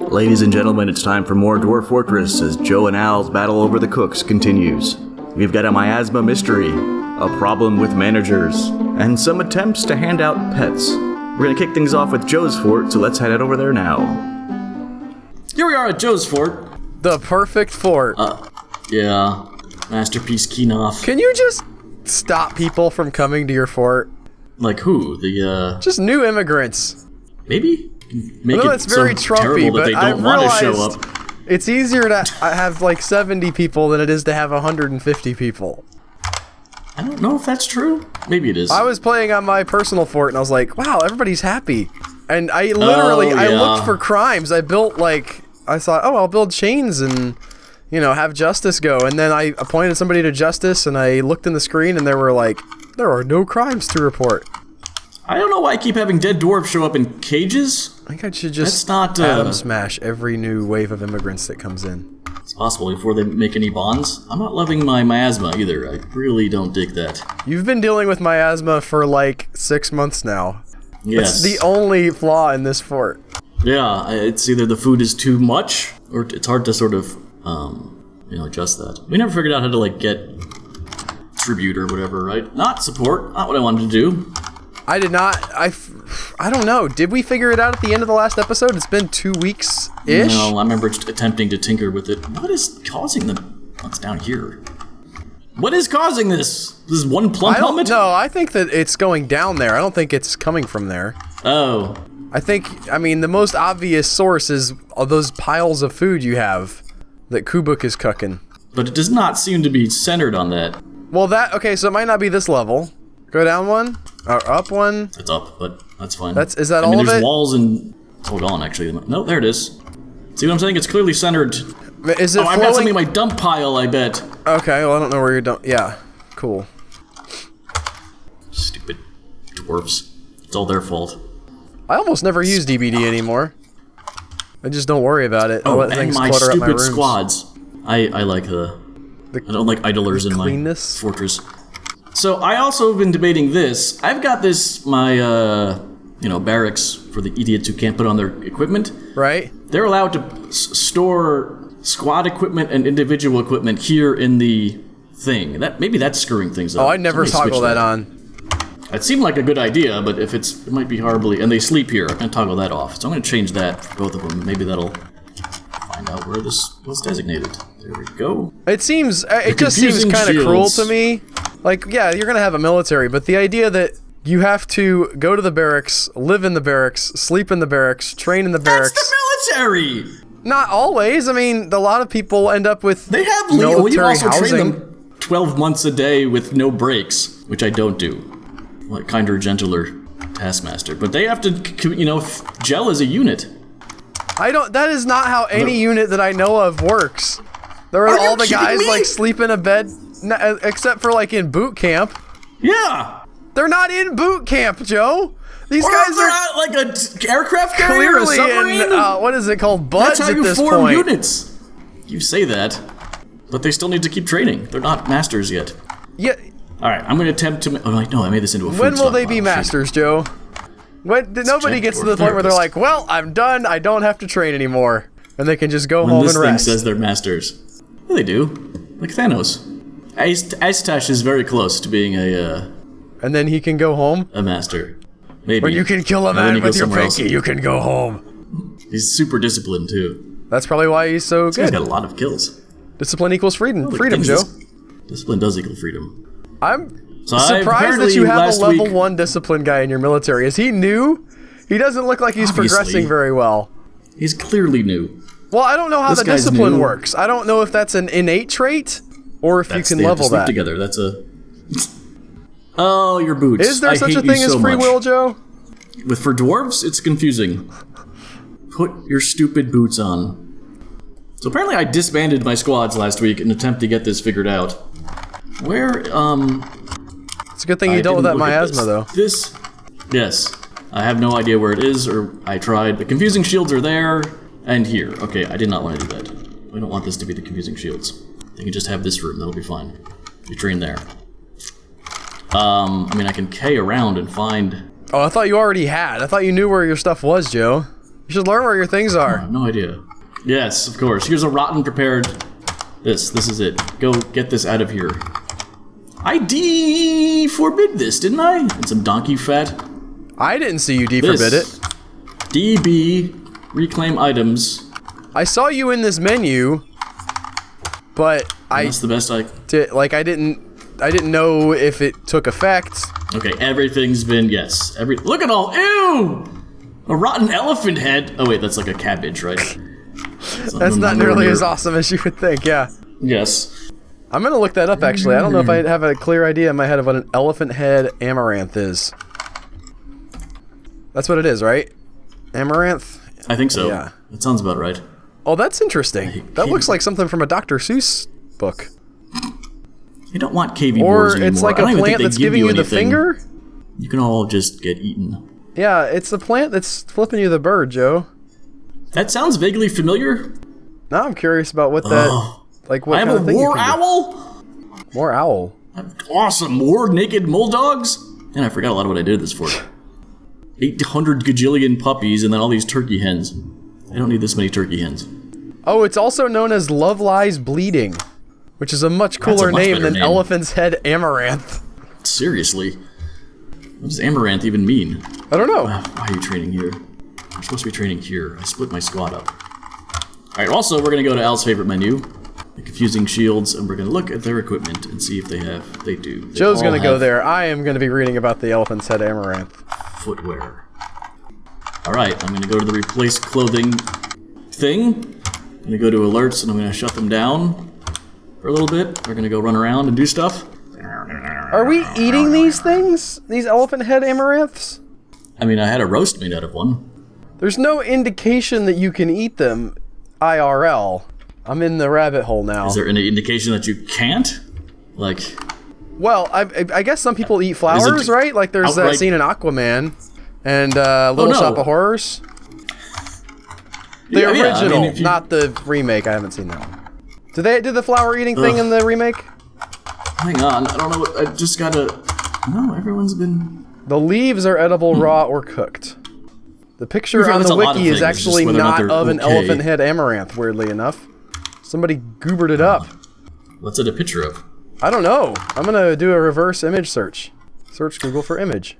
Ladies and gentlemen, it's time for more Dwarf Fortress as Joe and Al's battle over the cooks continues. We've got a miasma mystery, a problem with managers, and some attempts to hand out pets. We're gonna kick things off with Joe's fort, so let's head over there now. Here we are at Joe's fort. The perfect fort. Yeah. Masterpiece Kenoff. Can you just stop people from coming to your fort? Like who? Just new immigrants. Maybe? Make it's very so Trumpy, terrible that but they don't I've want to show realized up. it's easier to have like 70 people than it is to have 150 people. I don't know if that's true. Maybe it is. I was playing on my personal fort and I was like, wow, everybody's happy. And I literally, I looked for crimes. I built like, I thought, oh, I'll build chains and, you know, have justice go. And then I appointed somebody to justice and I looked in the screen and there are no crimes to report. I don't know why I keep having dead dwarves show up in cages. I think I should just That's not, atom smash every new wave of immigrants that comes in. It's possible before they make any bonds. I'm not loving my miasma either. I really don't dig that. You've been dealing with miasma for like 6 months now. Yes. That's the only flaw in this fort. Yeah, it's either the food is too much, or it's hard to sort of, adjust that. We never figured out how to, like, get tribute or whatever, right? Not support, not what I wanted to do. I did not, I don't know, did we figure it out at the end of the last episode? It's been 2 weeks-ish? No, I remember attempting to tinker with it. What is causing what's down here? What is causing this? This is one plump helmet? No, I think that it's going down there. I don't think it's coming from there. Oh. I mean, the most obvious source is all those piles of food you have that Kubuk is cooking. But it does not seem to be centered on that. Well, okay, so it might not be this level. Go down one, or up one. It's up, but that's fine. Is that all of it? There's walls and... Hold on, actually. No, there it is. See what I'm saying? It's clearly centered. Is it I've got something in my dump pile, I bet. Okay, well, I don't know where you're yeah, cool. Stupid dwarves. It's all their fault. I almost never use DBD anymore. I just don't worry about it. Oh, let and things my clutter stupid up my rooms. squads. I like I don't like idlers in my fortress. So I also have been debating this. I've got my barracks for the idiots who can't put on their equipment. Right. They're allowed to store squad equipment and individual equipment here in the thing. Maybe that's screwing things up. Oh, I never toggle that on. It seemed like a good idea, but if it might be horribly... And they sleep here. I'm going to toggle that off. So I'm going to change that for both of them. Maybe that'll find out where this was designated. There we go. It seems... It just seems kind of cruel to me. Like, yeah, you're going to have a military, but the idea that you have to go to the barracks, live in the barracks, sleep in the barracks, train in the barracks... That's the military! Not always. I mean, a lot of people end up with They have military you also housing. train them 12 months a day with no breaks, which I don't do. Like, kinder, gentler taskmaster. But they have to, gel as a unit. That is not how any unit that I know of works. There are all the guys, like, sleep in a bed, except for, like, in boot camp. Yeah! They're not in boot camp, Joe! These guys are are not like an aircraft carrier or a submarine? in, what is it called, buds at this point. That's how you form units. You say that, but they still need to keep training. They're not masters yet. Yeah. Alright, I'm going to attempt to... Oh, no, I made this into a food When will they stockpile. be masters, Joe? Nobody gets to the point where they're like, well, I'm done, I don't have to train anymore. And they can just go home and rest. This thing says they're masters. Yeah, they do. Like Thanos. Aistash is very close to being and then he can go home? A master. Maybe. When you can kill a man with your pinky, you can go home. He's super disciplined, too. That's probably why he's so good. He's got a lot of kills. Discipline equals freedom. Freedom, Joe. Discipline does equal freedom. I'm surprised that you have a level 1 discipline guy in your military. Is he new? He doesn't look like he's progressing very well. He's clearly new. Well, I don't know how the discipline works. I don't know if that's an innate trait or if you can level that. Together. That's a... Oh, your boots. Is there such a thing as free will, Joe? For dwarves, it's confusing. Put your stupid boots on. So apparently I disbanded my squads last week in an attempt to get this figured out. Where, It's a good thing you dealt with that miasma, though. Yes. I have no idea where it is, or I tried. The confusing shields are there, and here. Okay, I did not want to do that. We don't want this to be the confusing shields. You can just have this room, that'll be fine. You train there. I mean, I can K around and find... Oh, I thought you already had. I thought you knew where your stuff was, Joe. You should learn where your things I are. have no idea. Yes, of course. Here's a rotten prepared... This is it. Go get this out of here. I forbid this, didn't I? And some donkey fat. I didn't see you forbid it. DB, reclaim items. I saw you in this menu, but That's the best I... I didn't know if it took effect. Okay, everything's been... Yes. Look at all... Ew! A rotten elephant head. Oh, wait, that's like a cabbage, right? That's not nearly as awesome as you would think, yeah. Yes. I'm gonna look that up, actually. I don't know if I have a clear idea in my head of what an elephant head amaranth is. That's what it is, right? Amaranth? I think so. Yeah. That sounds about right. Oh, that's interesting. That looks like something from a Dr. Seuss book. You don't want KV boards anymore. Or it's like a plant that's giving you the finger? You can all just get eaten. Yeah, it's a plant that's flipping you the bird, Joe. That sounds vaguely familiar. Now I'm curious about what that... Like what I have kind of a thing war you can do. owl? More owl? Awesome. More naked mole dogs? And I forgot a lot of what I did this for. 800 gajillion puppies and then all these turkey hens. I don't need this many turkey hens. Oh, it's also known as Love Lies Bleeding, which is a much cooler much name better than name. Elephant's Head Amaranth. Seriously. What does amaranth even mean? I don't know. Why are you training here? I'm supposed to be training here. I split my squad up. Alright, also, we're going to go to Al's favorite menu. The confusing shields, and we're going to look at their equipment and see if they do. They Joe's all going to go have there. I am going to be reading about the Elephant's Head Amaranth. Footwear. Alright, I'm going to go to the replace clothing thing. I'm going to go to alerts, and I'm going to shut them down for a little bit. We're going to go run around and do stuff. Are we eating these things? These Elephant Head Amaranths? I mean, I had a roast made out of one. There's no indication that you can eat them IRL. I'm in the rabbit hole now. Is there any indication that you can't? Like... Well, I guess some people eat flowers, right? Like there's that scene in Aquaman and Little Shop of Horrors. The original, I mean, not the remake. I haven't seen that one. Do they do the flower eating thing in the remake? Hang on, I don't know what... I just gotta... No, everyone's been... The leaves are edible raw or cooked. The picture on the wiki is actually not of an elephant head amaranth, weirdly enough. Somebody goobered it up. What's it a picture of? I don't know. I'm gonna do a reverse image search. Search Google for image.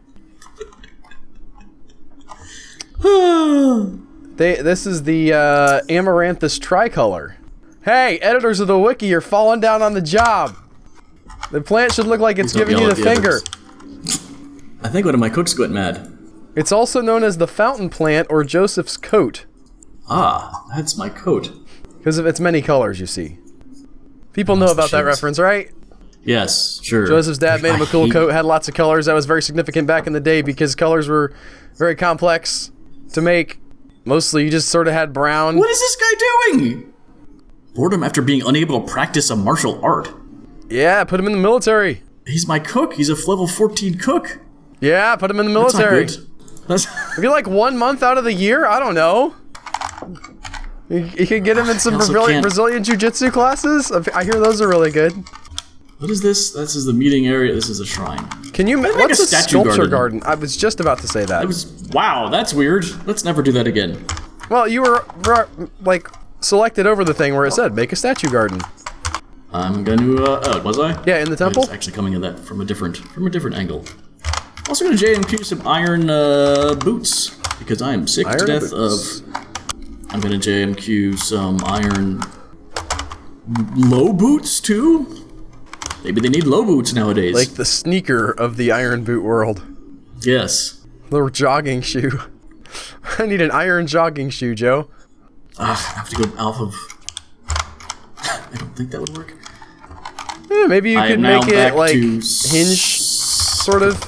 This is the Amaranthus tricolor. Hey, editors of the wiki, you're falling down on the job. The plant should look like it's giving you the finger. I think one of my cooks went mad. It's also known as the fountain plant or Joseph's coat. Ah, that's my coat. Because of its many colors, you see. People know about that reference, right? Yes, sure. Joseph's dad made him a cool coat, had lots of colors. That was very significant back in the day because colors were very complex to make. Mostly, you just sort of had brown. What is this guy doing? Boredom after being unable to practice a martial art. Yeah, put him in the military. He's my cook. He's a level 14 cook. Yeah, put him in the military. That's not good. Maybe like 1 month out of the year? I don't know. You could get him in some Brazilian Jiu-Jitsu classes. I hear those are really good. What is this? This is the meeting area. This is a shrine. Can you make what's a sculpture garden? I was just about to say that. Wow, that's weird. Let's never do that again. Well, you were like selected over the thing where it said make a statue garden. I'm gonna. Oh, was I? Yeah, in the temple. I was actually coming at that from a different angle. Also gonna JMQ some iron boots because I am sick to death of. I'm gonna JMQ some iron low boots too. Maybe they need low boots nowadays. Like the sneaker of the iron boot world. Yes. The jogging shoe. I need an iron jogging shoe, Joe. I have to go off of... I don't think that would work. Yeah, maybe you could make it like hinge, sort of,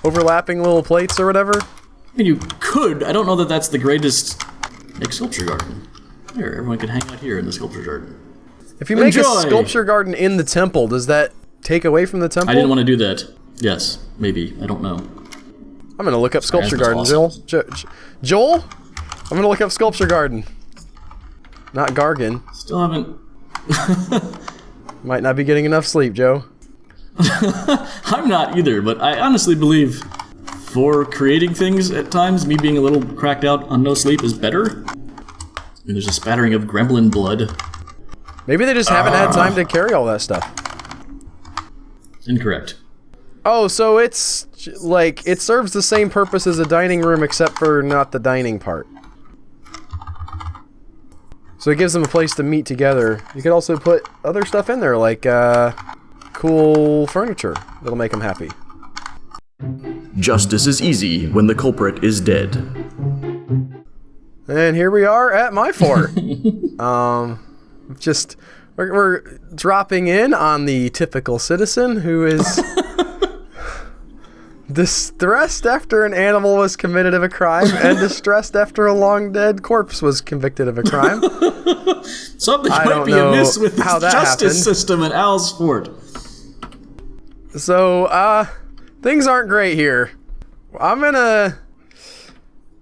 overlapping little plates or whatever. I mean, you could. I don't know that that's the greatest... Make sculpture garden. Here, everyone can hang out here in the sculpture garden. If you make a sculpture garden in the temple, does that take away from the temple? I didn't want to do that. Yes, maybe. I don't know. I'm going to look up sculpture garden, awesome. Joel? I'm going to look up sculpture garden. Not Gargan. Still haven't... Might not be getting enough sleep, Joe. I'm not either, but I honestly believe for creating things at times. Me being a little cracked out on no sleep is better. And there's a spattering of gremlin blood. Maybe they just haven't had time to carry all that stuff. Incorrect. Oh, so it's like it serves the same purpose as a dining room except for not the dining part. So it gives them a place to meet together. You could also put other stuff in there, like cool furniture that'll make them happy. Justice is easy when the culprit is dead. And here we are at my fort. We're dropping in on the typical citizen who is distressed after an animal was committed of a crime and distressed after a long dead corpse was convicted of a crime. Something might be amiss with how the that justice happened. system at Al's fort. So, things aren't great here. I'm gonna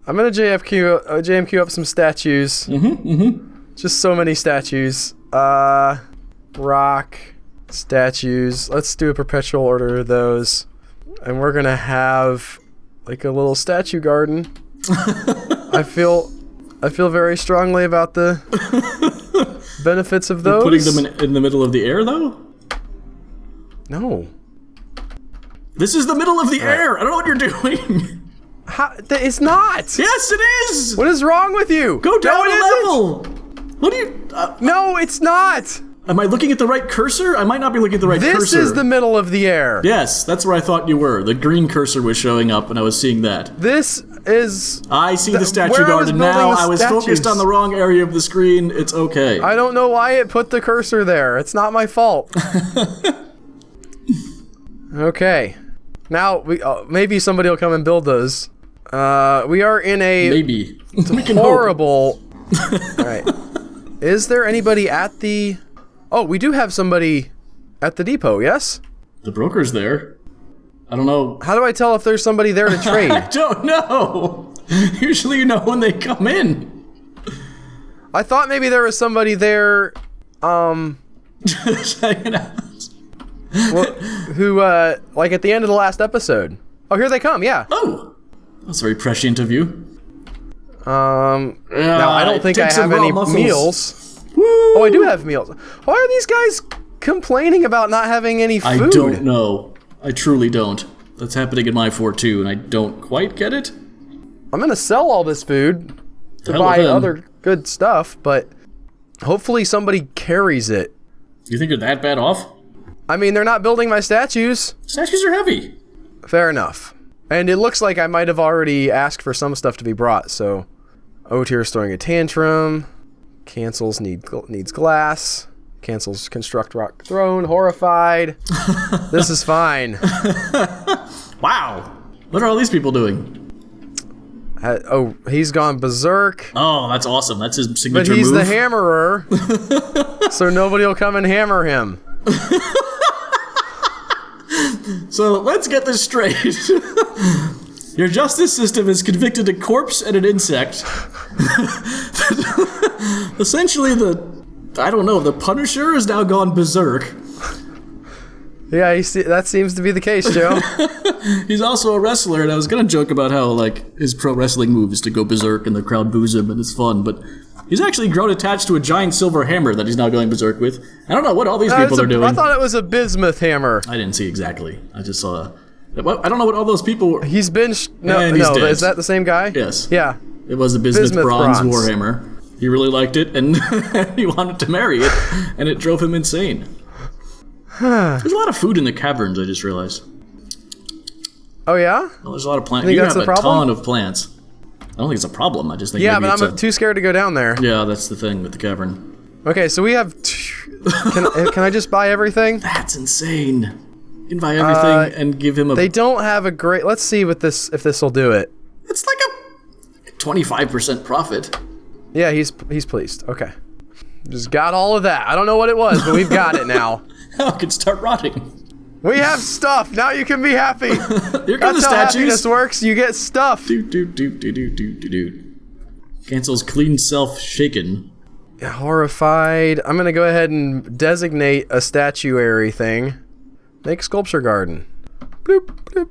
JMQ up some statues. Just so many statues. Rock statues. Let's do a perpetual order of those. And we're gonna have like a little statue garden. I feel very strongly about the benefits of those. Putting them in the middle of the air, though? No. This is the middle of the air! I don't know what you're doing! It's not! Yes, it is! What is wrong with you? Go down No, it a isn't. level! What do you... No, it's not! am I looking at the right cursor? I might not be looking at the right cursor. This is the middle of the air. Yes, that's where I thought you were. The green cursor was showing up and I was seeing that. This is... I see the statue where I was garden building now. the I was statues. focused on the wrong area of the screen. It's okay. I don't know why it put the cursor there. It's not my fault. Okay. Now, maybe somebody will come and build those. We are in a Maybe. We can hope. horrible... Alright. Is there anybody at the... Oh, we do have somebody at the depot, yes? The broker's there. I don't know. How do I tell if there's somebody there to trade? I don't know. Usually you know when they come in. I thought maybe there was somebody there, Just hanging out. who, like at the end of the last episode. Oh, here they come, yeah. Oh, that's very prescient of you. Now I don't think I take some have raw any mussels. meals. Woo! Oh, I do have meals. Why are these guys complaining about not having any food? I don't know. I truly don't. That's happening in my fort too, and I don't quite get it. I'm gonna sell all this food to hell buy with them. other good stuff, but hopefully somebody carries it. You think you're that bad off? I mean, they're not building my statues. Statues are heavy. Fair enough. And it looks like I might have already asked for some stuff to be brought, so... Otier's throwing a tantrum. Cancels needs glass. Cancels construct rock throne. Horrified. This is fine. Wow. What are all these people doing? He's gone berserk. Oh, that's awesome. That's his But signature he's move. the hammerer. So nobody will come and hammer him. So let's get this straight. Your justice system has convicted a corpse and an insect. Essentially, the Punisher has now gone berserk. Yeah, that seems to be the case, Joe. He's also a wrestler, and I was gonna joke about how, like, his pro wrestling move is to go berserk and the crowd boos him and it's fun, but he's actually grown attached to a giant silver hammer that he's now going berserk with. I don't know what all these people are doing. I thought it was a bismuth hammer. I didn't see exactly. I just saw... I don't know what all those people were... He's been... And he's dead. Is that the same guy? Yes. Yeah. It was a bismuth bronze bronze. warhammer. He really liked it, and he wanted to marry it, and it drove him insane. There's a lot of food in the caverns, I just realized. Oh, yeah? Well, there's a lot of plants. Think You that's have the a problem? ton of plants. I don't think it's a problem. I just think Yeah, maybe but I'm too scared to go down there. Yeah, that's the thing with the cavern. Okay, so we have... Can I just buy everything? That's insane. You can buy everything and give him a... They don't have a great... Let's see if this will do it. It's like a 25% profit. Yeah, he's pleased. Okay. Just got all of that. I don't know what it was, but we've got it now. Now it can start rotting. We have stuff. Now you can be happy. Here come the That's how statues. happiness works. You get stuff. Cancels clean self shaken. Horrified. I'm going to go ahead and designate a statuary thing. Make sculpture garden. Bloop, bloop.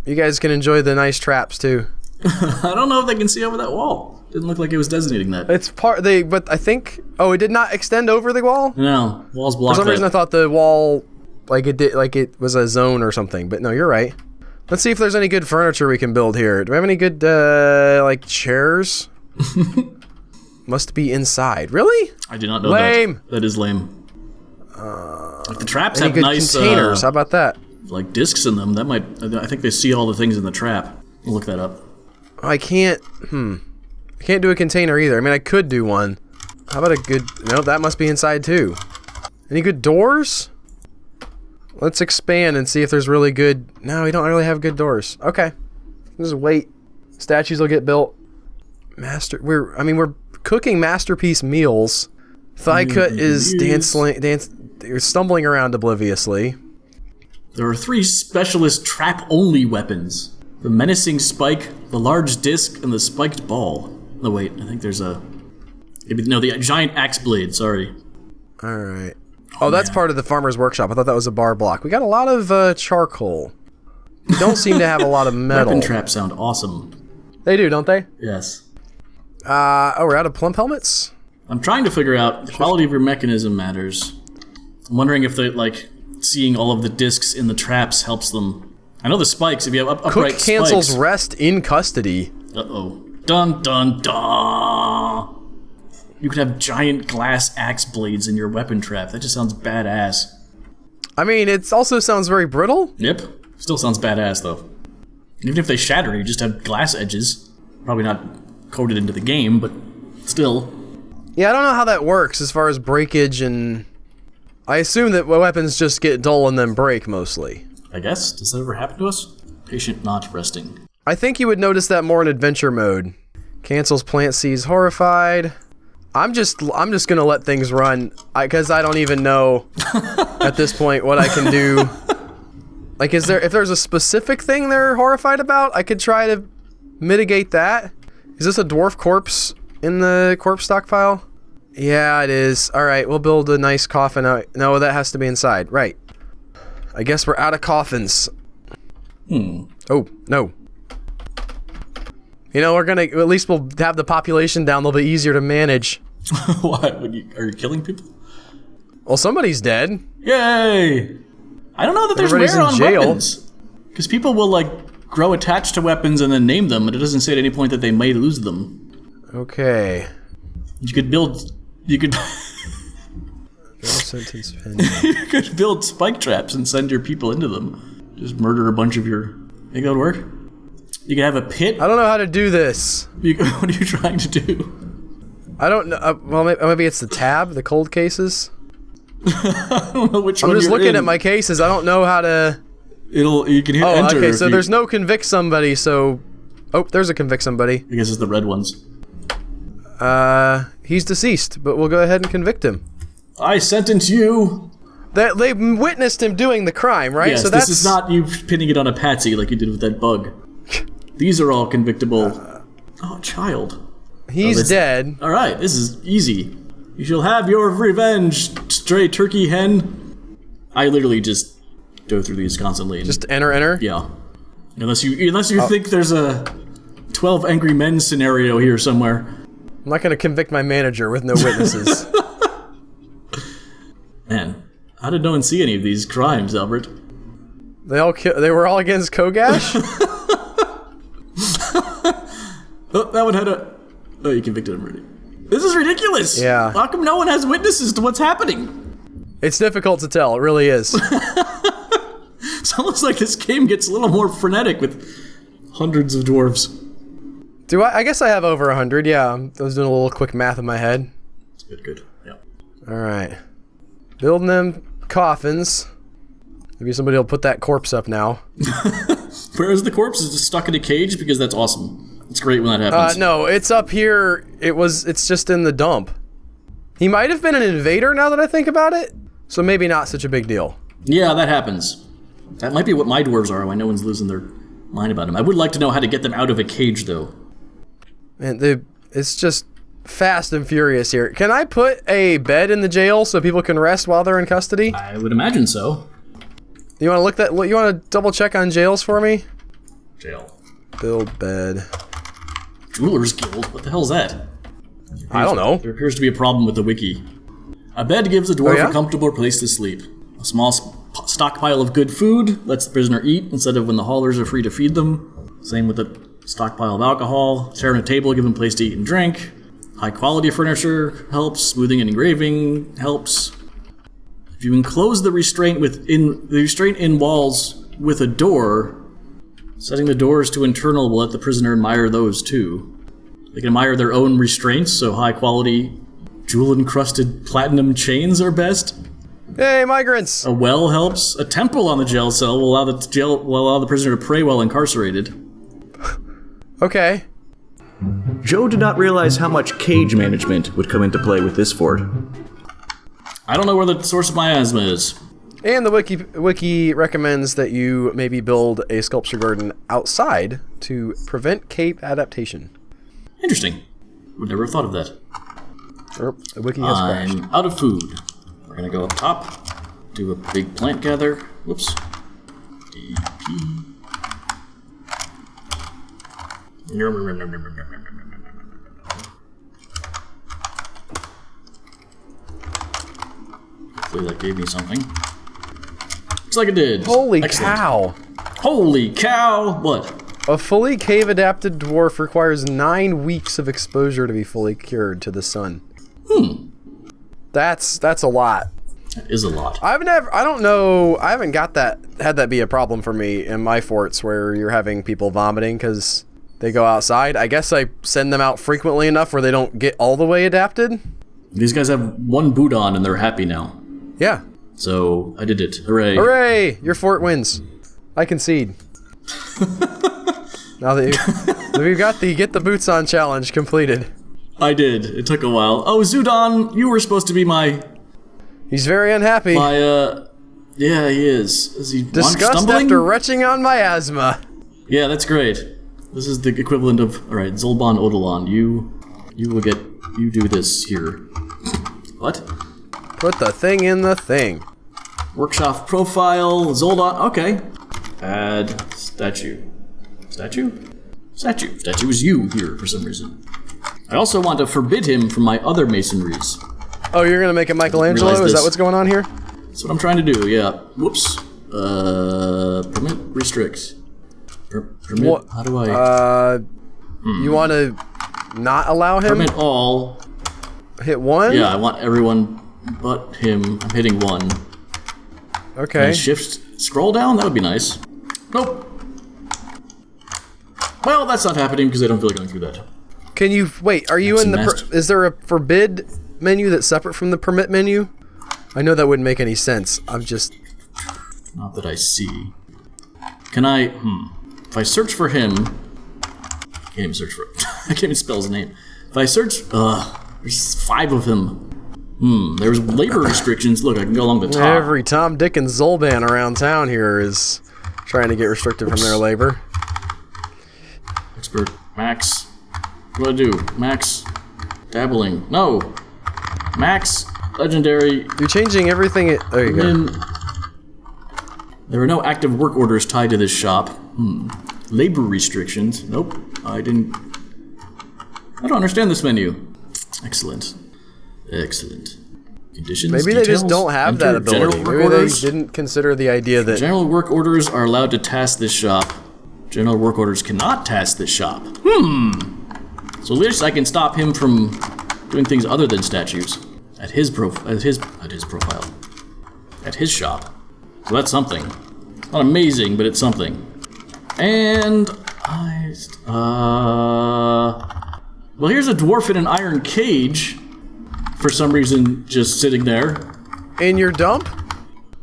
You guys can enjoy the nice traps too. I don't know if they can see over that wall. Didn't look like it was designating that. It's but I think. Oh, it did not extend over the wall. No, walls block. For some reason, I thought the wall, like it was a zone or something. But no, you're right. Let's see if there's any good furniture we can build here. Do we have any good like chairs? Must be inside. Really? I did not know lame. That is lame. If the traps Any have good nice containers? How about that? like discs in them, that might. I think they see all the things in the trap. I'll look that up. I can't. I can't do a container either. I mean, I could do one. How about a good... No, that must be inside too. Any good doors? Let's expand and see if there's really good... No, we don't really have good doors. Okay. Just wait. Statues will get built. We're cooking masterpiece meals. Thigh-cut is stumbling around obliviously. There are 3 specialist trap-only weapons. The menacing spike, the large disc, and the spiked ball. No, wait, I think there's a... No, the giant axe blade, sorry. Alright. Oh, that's part of the farmer's workshop. I thought that was a bar block. We got a lot of charcoal. We don't seem to have a lot of metal. Weapon traps sound awesome. They do, don't they? Yes. Oh, we're out of plump helmets? I'm trying to figure out the quality of your mechanism matters. I'm wondering if they, like, seeing all of the discs in the traps helps them. I know the spikes, if you have upright Cook cancels spikes. rest in custody. Uh-oh. Dun dun dun! You could have giant glass axe blades in your weapon trap. That just sounds badass. I mean, it also sounds very brittle. Yep. Still sounds badass, though. Even if they shatter, you just have glass edges. Probably not coded into the game, but still. Yeah, I don't know how that works as far as breakage and... I assume that weapons just get dull and then break, mostly. I guess. Does that ever happen to us? Patient not resting. I think you would notice that more in adventure mode. Cancels plant seeds horrified. I'm just gonna let things run, because I don't even know at this point what I can do. Like, if there's a specific thing they're horrified about, I could try to mitigate that. Is this a dwarf corpse in the corpse stockpile? Yeah, it is. All right, we'll build a nice coffin. No, that has to be inside. Right. I guess we're out of coffins. Oh, no. You know, at least we'll have the population down. They'll be easier to manage. What? Are you killing people? Well, somebody's dead. Yay! I don't know that there's Everybody's wear in on jail. weapons. Because people will, like, grow attached to weapons and then name them, but it doesn't say at any point that they may lose them. Okay. You could build... You could... Sentence pending. You could build spike traps and send your people into them. Just murder a bunch of your... Think that would work? You could have a pit. I don't know how to do this. What are you trying to do? I don't know. Well, maybe it's the tab, the cold cases. I don't know which I'm one just you're looking in. at my cases. I don't know how to... You can hit enter. Okay, so there's no convict somebody, so... Oh, there's a convict somebody. I guess it's the red ones. He's deceased, but we'll go ahead and convict him. I sentence you. They witnessed him doing the crime, right? Yes, so that's... this is not you pinning it on a patsy like you did with that bug. These are all convictable. Oh, child. He's dead. Alright, this is easy. You shall have your revenge, stray turkey hen. I literally just go through these constantly. Just enter. Yeah. Unless you think there's a 12 Angry Men scenario here somewhere. I'm not gonna convict my manager with no witnesses. Man, how did no one see any of these crimes, Albert? They were all against Kogash? Oh, that one had a... Oh, you convicted him already. This is ridiculous! Yeah. How come no one has witnesses to what's happening? It's difficult to tell, it really is. It's almost like this game gets a little more frenetic with hundreds of dwarves. Do I guess I have over 100, yeah. I was doing a little quick math in my head. Good. Yeah. Alright. Building them coffins. Maybe somebody will put that corpse up now. Whereas the corpse is just stuck in a cage, because that's awesome. It's great when that happens. No, it's up here. It's just in the dump. He might have been an invader now that I think about it, so maybe not such a big deal. Yeah, that happens. That might be what my dwarves are, why no one's losing their mind about them. I would like to know how to get them out of a cage, though. Man, it's just fast and furious here. Can I put a bed in the jail so people can rest while they're in custody? I would imagine so. You want to double check on jails for me? Jail. Build bed. Jeweler's Guild? What the hell's that? I don't know. There appears to be a problem with the wiki. A bed gives the dwarf yeah? a comfortable place to sleep. A small stockpile of good food lets the prisoner eat instead of when the haulers are free to feed them. Same with a stockpile of alcohol. Sharing a table, give them a place to eat and drink. High quality furniture helps. Smoothing and engraving helps. If you enclose the restraint in walls with a door, setting the doors to internal will let the prisoner admire those too. They can admire their own restraints, so high quality jewel-encrusted platinum chains are best. Hey, migrants! A well helps. A temple on the jail cell will allow the prisoner to pray while incarcerated. Okay. Joe did not realize how much cage management would come into play with this fort. I don't know where the source of miasma is. And the wiki recommends that you maybe build a sculpture garden outside to prevent cave adaptation. Interesting. Would never have thought of that. The wiki has crashed. I'm out of food. We're gonna go up top, do a big plant gather. Whoops. DP. Hopefully that gave me something. Looks like it did. Holy Excellent. cow! Holy cow! What? A fully cave-adapted dwarf requires 9 weeks of exposure to be fully cured to the sun. That's a lot. That is a lot. I don't know, I haven't had that be a problem for me in my forts where you're having people vomiting because they go outside. I guess I send them out frequently enough where they don't get all the way adapted. These guys have one boot on and they're happy now. Yeah. So, I did it. Hooray. Hooray! Your fort wins. I concede. Now that we've got the Get the Boots On challenge completed. I did. It took a while. Oh, Zudon, you were supposed to be my... He's very unhappy. Yeah, he is. Is he Disgust stumbling? after retching on miasma. Yeah, that's great. This is the equivalent of... Alright, Zolban Odilon, you do this here. What? Put the thing in the thing. Workshop profile, Zoldon, okay. Add statue. Statue is you here for some reason. I also want to forbid him from my other masonries. Oh, you're gonna make a Michelangelo? Is that what's going on here? That's what I'm trying to do, yeah. Whoops. Permit, restrict. Permit, What? how do I... You want to not allow him? Permit all. Hit 1? Yeah, I want everyone but him. I'm hitting 1. Okay. Can I shift scroll down? That would be nice. Nope. Well, that's not happening because I don't feel like going through that. Can you wait? Are you in the? Is there a forbid menu that's separate from the permit menu? I know that wouldn't make any sense. I'm just. Not that I see. Can I? If I search for him, I can't even search for. I can't even spell his name. If I search, there's 5 of him. There's labor restrictions. Look, I can go along the top. Every Tom, Dick, and Zolban around town here is trying to get restricted from their labor. Expert max. What do I do? Max dabbling. No. Max legendary. You're changing everything. There you go. There are no active work orders tied to this shop. Labor restrictions. Nope. I don't understand this menu. Excellent. Excellent. Conditions. Maybe details, they just don't have that ability. Maybe they didn't consider the idea that general work orders are allowed to task this shop. General work orders cannot task this shop. So at least I can stop him from doing things other than statues at his profile, at his shop. So that's something. It's not amazing, but it's something. And well, here's a dwarf in an iron cage. For some reason, just sitting there. in your dump.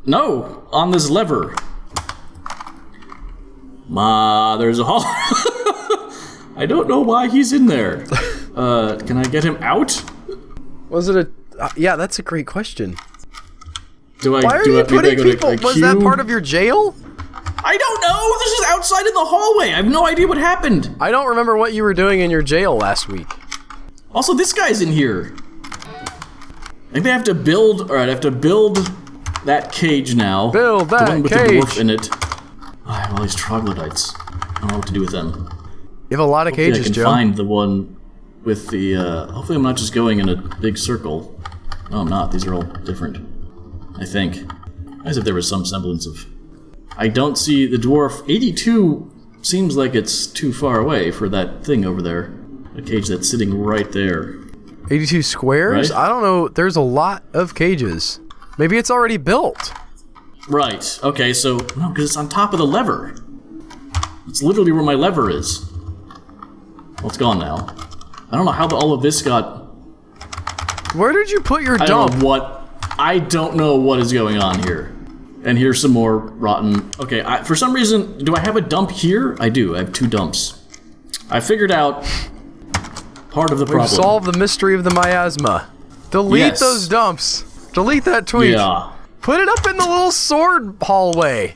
No, on this lever. There's a hall. I don't know why he's in there. Can I get him out? Was it a... yeah, that's a great question. Why are you putting people... Was that part of your jail? I don't know. This is outside in the hallway. I have no idea what happened. I don't remember what you were doing in your jail last week. Also, this guy's in here. I think they have to build... Alright, I have to build that cage now. Build that the one with cage. the dwarf in it. I have all these troglodytes. don't know what to do with them. You have a lot of Hopefully cages, I can Joe. find the one with the, hopefully I'm not just going in a big circle. No, I'm not. These are all different. I think. As if there was some semblance of... I don't see the dwarf. 82 seems like it's too far away for that thing over there. A cage that's sitting right there. 82 squares? Right? I don't know. There's a lot of cages. Maybe it's already built. Right. Okay, so... No, because it's on top of the lever. It's literally where my lever is. Well, it's gone now. I don't know how all of this got... Where did you put your I dump? don't know what... I don't know what is going on here. And here's some more rotten... Okay, for some reason, do I have a dump here? I do. I have 2 dumps. I figured out part of the problem. We've solved the mystery of the miasma. Delete Yes. those dumps. Delete that tweet. Yeah. Put it up in the little sword hallway.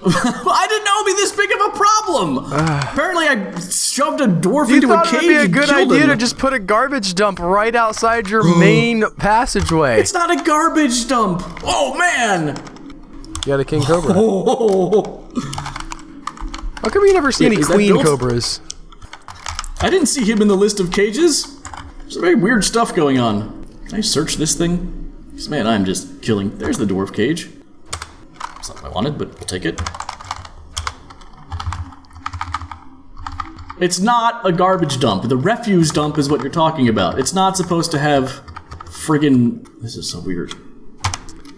I didn't know it'd be this big of a problem. Apparently, I shoved a dwarf You into thought a cage it'd be a and good killed idea him. to just put a garbage dump right outside your main passageway. It's not a garbage dump. Oh man. You got a king cobra. Oh. How come you never see Wait, any is that queen built? cobras? I didn't see him in the list of cages. There's some very weird stuff going on. Can I search this thing? Because man, I'm just killing. There's the dwarf cage. It's not what I wanted, but I'll take it. It's not a garbage dump. The refuse dump is what you're talking about. It's not supposed to have friggin'... This is so weird.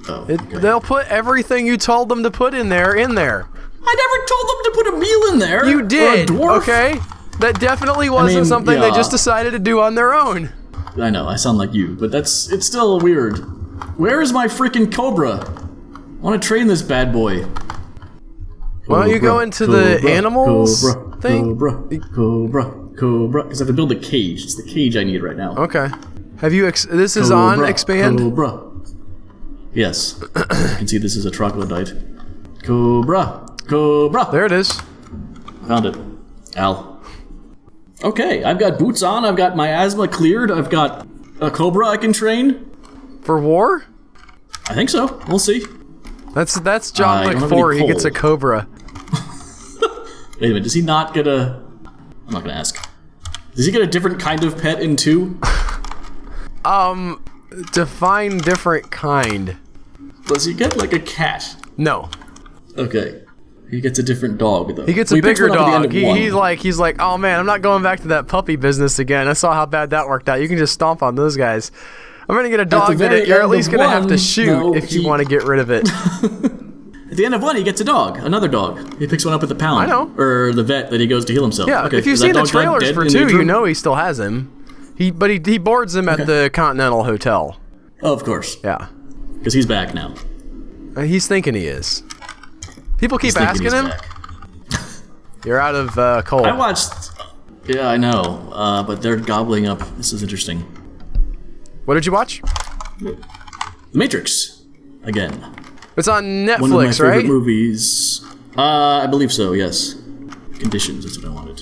Oh, okay. They'll put everything you told them to put in there. I never told them to put a meal in there. You did, Or a dwarf. okay? That definitely wasn't something they yeah. just decided to do on their own. I know, I sound like you, but it's still weird. Where is my freaking cobra? I want to train this bad boy. Why don't you go into the animals thing? Cobra. Because I have to build a cage. It's the cage I need right now. Okay. Have you, this is on expand? Cobra. Yes. You can see this is a troglodyte. Cobra. There it is. Found it. Al. Okay, I've got boots on, I've got my asthma cleared, I've got a cobra I can train. For war? I think so. We'll see. That's John I don't Wick have 4. any He gets a coal. cobra. Wait a minute, does he not get a... I'm not gonna ask. Does he get a different kind of pet in 2? Define different kind. Does he get like a cat? No. Okay. He gets a different dog though. He gets Well, a picks bigger one up at the end dog. of 1. He's like, oh man, I'm not going back to that puppy business again. I saw how bad that worked out. You can just stomp on those guys. I'm gonna get a dog very that you're at end least of gonna have to 1, shoot no, if you he- want to get rid of it. At the end of 1, he gets a dog. Another dog. He picks one up at the pound. I know. Or the vet that he goes to heal himself. Yeah, Okay, if you've is that seen the dog trailers dead for in the 2, you interim? know he still has him. He boards him at the Continental Hotel. Oh, of course. Yeah. Because he's back now. He's thinking he is. People keep He's thinking asking he's him. back. You're out of coal. I watched... Yeah, I know. But they're gobbling up. This is interesting. What did you watch? The Matrix. Again. It's on One of my Netflix, favorite right? movies. I believe so, yes. Conditions, that's what I wanted.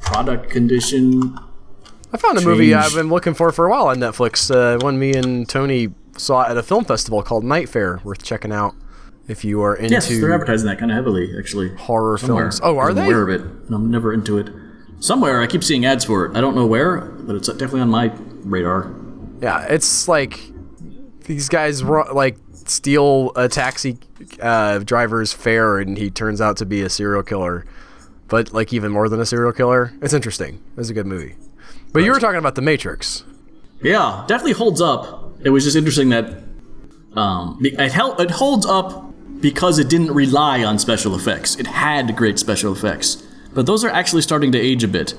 Product condition. I found a movie Change. I've been looking for a while on Netflix. One me and Tony saw at a film festival called Night Fair. Worth checking out if you are into Yes, they're advertising that kind of heavily, actually. horror Somewhere. films. Oh, are I'm they? aware of it, and I'm never into it. Somewhere, I keep seeing ads for it. I don't know where, but it's definitely on my radar. Yeah, it's like these guys like steal a taxi driver's fare, and he turns out to be a serial killer. But like even more than a serial killer. It's interesting. It's a good movie. But you were talking about The Matrix. Yeah, definitely holds up. It was just interesting that it holds up because it didn't rely on special effects. It had great special effects, but those are actually starting to age a bit.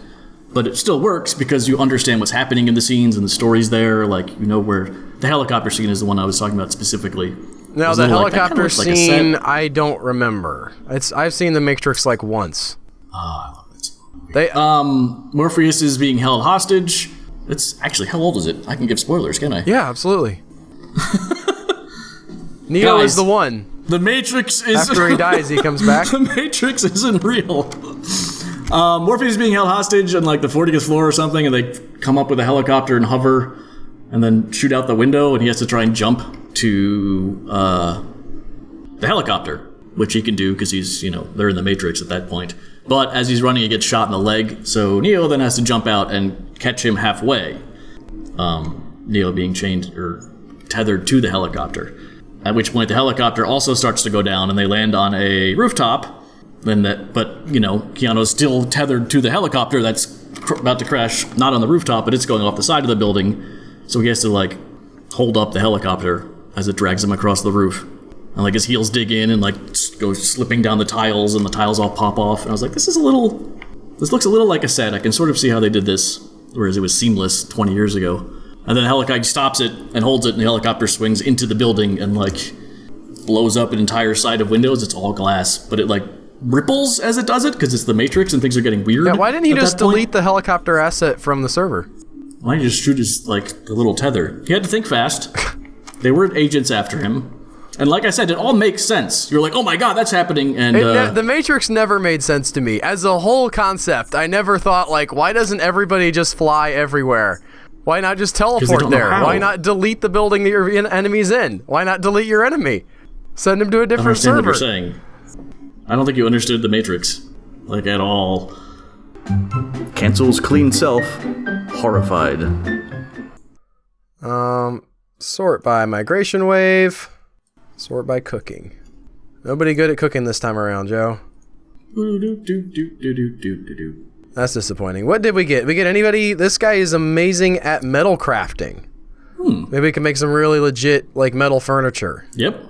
But it still works because you understand what's happening in the scenes and the stories there. Like, you know where the helicopter scene is the one I was talking about specifically. Now There's the a little, like, that kinda helicopter looks like a set. scene, I don't remember. I've seen The Matrix like once. I love it. They Morpheus is being held hostage. It's actually, how old is it? I can give spoilers, can I? yeah, absolutely. Neo Guys. is the one. The Matrix is... After he dies, he comes back. The Matrix isn't real. Morpheus is being held hostage on like the 40th floor or something, and they come up with a helicopter and hover, and then shoot out the window, and he has to try and jump to the helicopter, which he can do because he's, they're in the Matrix at that point. But as he's running, he gets shot in the leg, so Neo then has to jump out and catch him halfway. Neo being chained or tethered to the helicopter. At which point the helicopter also starts to go down and they land on a rooftop. But Keanu's still tethered to the helicopter that's about to crash, not on the rooftop, but it's going off the side of the building. So he has to hold up the helicopter as it drags him across the roof. And his heels dig in and go slipping down the tiles and the tiles all pop off. And I was like, this looks a little like a set. I can sort of see how they did this, whereas it was seamless 20 years ago. And then the helicopter stops it and holds it, and the helicopter swings into the building and blows up an entire side of windows. It's all glass, but it ripples as it does it because it's the Matrix and things are getting weird. Yeah, why didn't he just delete the helicopter asset from the server? Why didn't he just shoot his the little tether? He had to think fast. They were agents after him. And like I said, it all makes sense. You're like, oh my god, that's happening. And the Matrix never made sense to me. As a whole concept, I never thought, why doesn't everybody just fly everywhere? Why not just teleport there? Why not delete the building that your enemy's in? Why not delete your enemy? Send him to a different server. I understand what you're saying. I don't think you understood the Matrix. At all. Cancels clean self. Horrified. Sort by migration wave. Sort by cooking. Nobody good at cooking this time around, Joe. That's disappointing. What did we get? We get anybody? This guy is amazing at metal crafting. Maybe we can make some really legit, metal furniture. Yep.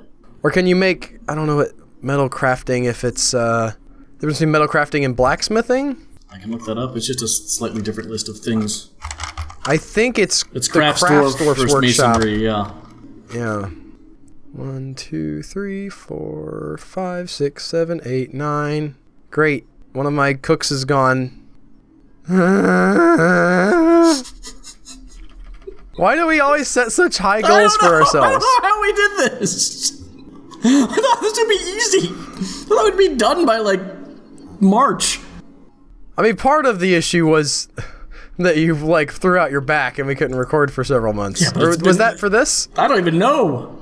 Or can you make, I don't know what metal crafting, if it's, the difference between metal crafting and blacksmithing? I can look that up. It's just a slightly different list of things. I think it's Craft Dwarf's workshop. Masonry, yeah. Yeah. 1, 2, 3, 4, 5, 6, 7, 8, 9. Great. One of my cooks is gone. Why do we always set such high goals for ourselves? I don't know how we did this. I thought this would be easy. I thought it would be done by March. I mean, part of the issue was that you threw out your back and we couldn't record for several months. Yeah, or was that for this? I don't even know.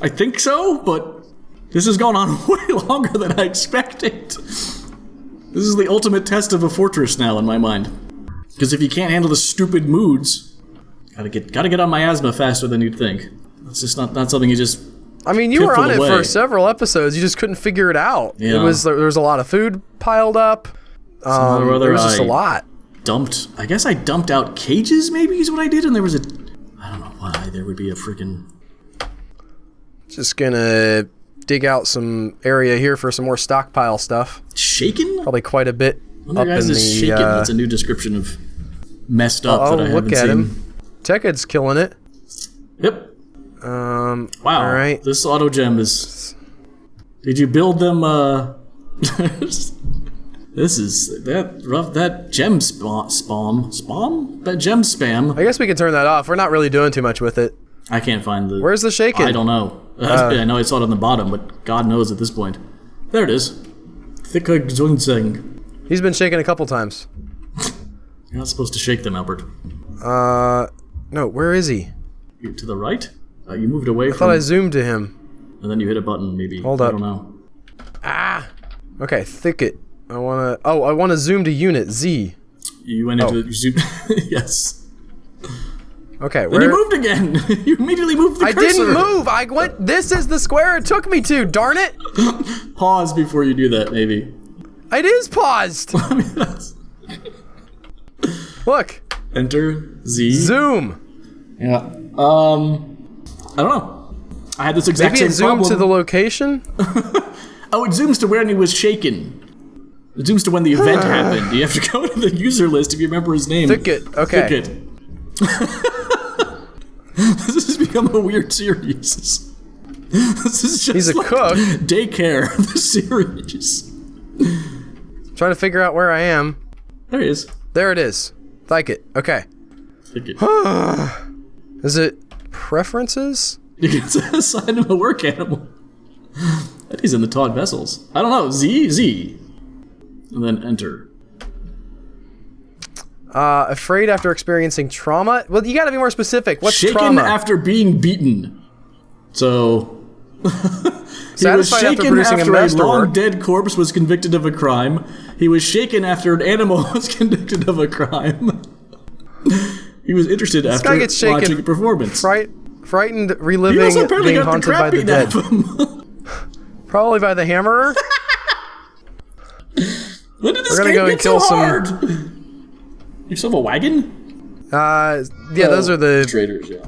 I think so, but this has gone on way longer than I expected. This is the ultimate test of a fortress now in my mind. Because if you can't handle the stupid moods, gotta get on miasma faster than you'd think. It's just not something you just. I mean, you were on it for several episodes. You just couldn't figure it out. Yeah. There was a lot of food piled up. There was just a lot. I guess I dumped out cages. Maybe is what I did, and there was I don't know why there would be a freaking. Just gonna dig out some area here for some more stockpile stuff. Shaken? Probably quite a bit. One guys is shaken. That's a new description of messed up that I haven't look at seen. him. Techhead's killing it. Yep. Wow. All right. This auto gem is. Did you build them? This is that gem spam. That gem spam. I guess we can turn that off. We're not really doing too much with it. I can't find the. Where's the shaken? I don't know. I know I saw it on the bottom, but God knows at this point. There it is. Thicka Zunzeng. He's been shaken a couple times. You're not supposed to shake them, Albert. No. Where is he? To the right? You moved away from. I thought I zoomed to him. And then you hit a button, maybe. Hold up. I don't know. Ah. Okay, thicket. I wanna zoom to unit Z. You went into zoom. Yes. Okay, then you moved again. You immediately moved the cursor. I didn't move. I went. This is the square it took me to. Darn it! Pause before you do that, maybe. It is paused. Look. Enter Z. Zoom. Yeah. I don't know. I had this exact same problem. Maybe it zoomed to the location. Oh, it zooms to when he was shaken. It zooms to when the event happened. You have to go to the user list if you remember his name. Thicket. Okay. Thicket. This has become a weird series. This is just He's a cook. Daycare, the series. Trying to figure out where I am. There he is. There it is. Thicket. Okay. Thicket. Is it preferences? You can assign him a work animal. And he's in the Todd vessels. I don't know. Z. And then enter. Afraid after experiencing trauma? Well, you gotta be more specific. What's shaken trauma? After being beaten. So, He was Satisfied after shaken producing a after a masterwork. long dead corpse was convicted of a crime. He was shaken after an animal was convicted of a crime. He was interested after guy gets shaken. watching a performance. Frightened, He reliving, also apparently being got the haunted crap by the beaten dead. out of him. Probably by the hammerer. When did this We're gonna game go and get kill so some- hard? You still have a wagon? Yeah, those are the Traders, yeah.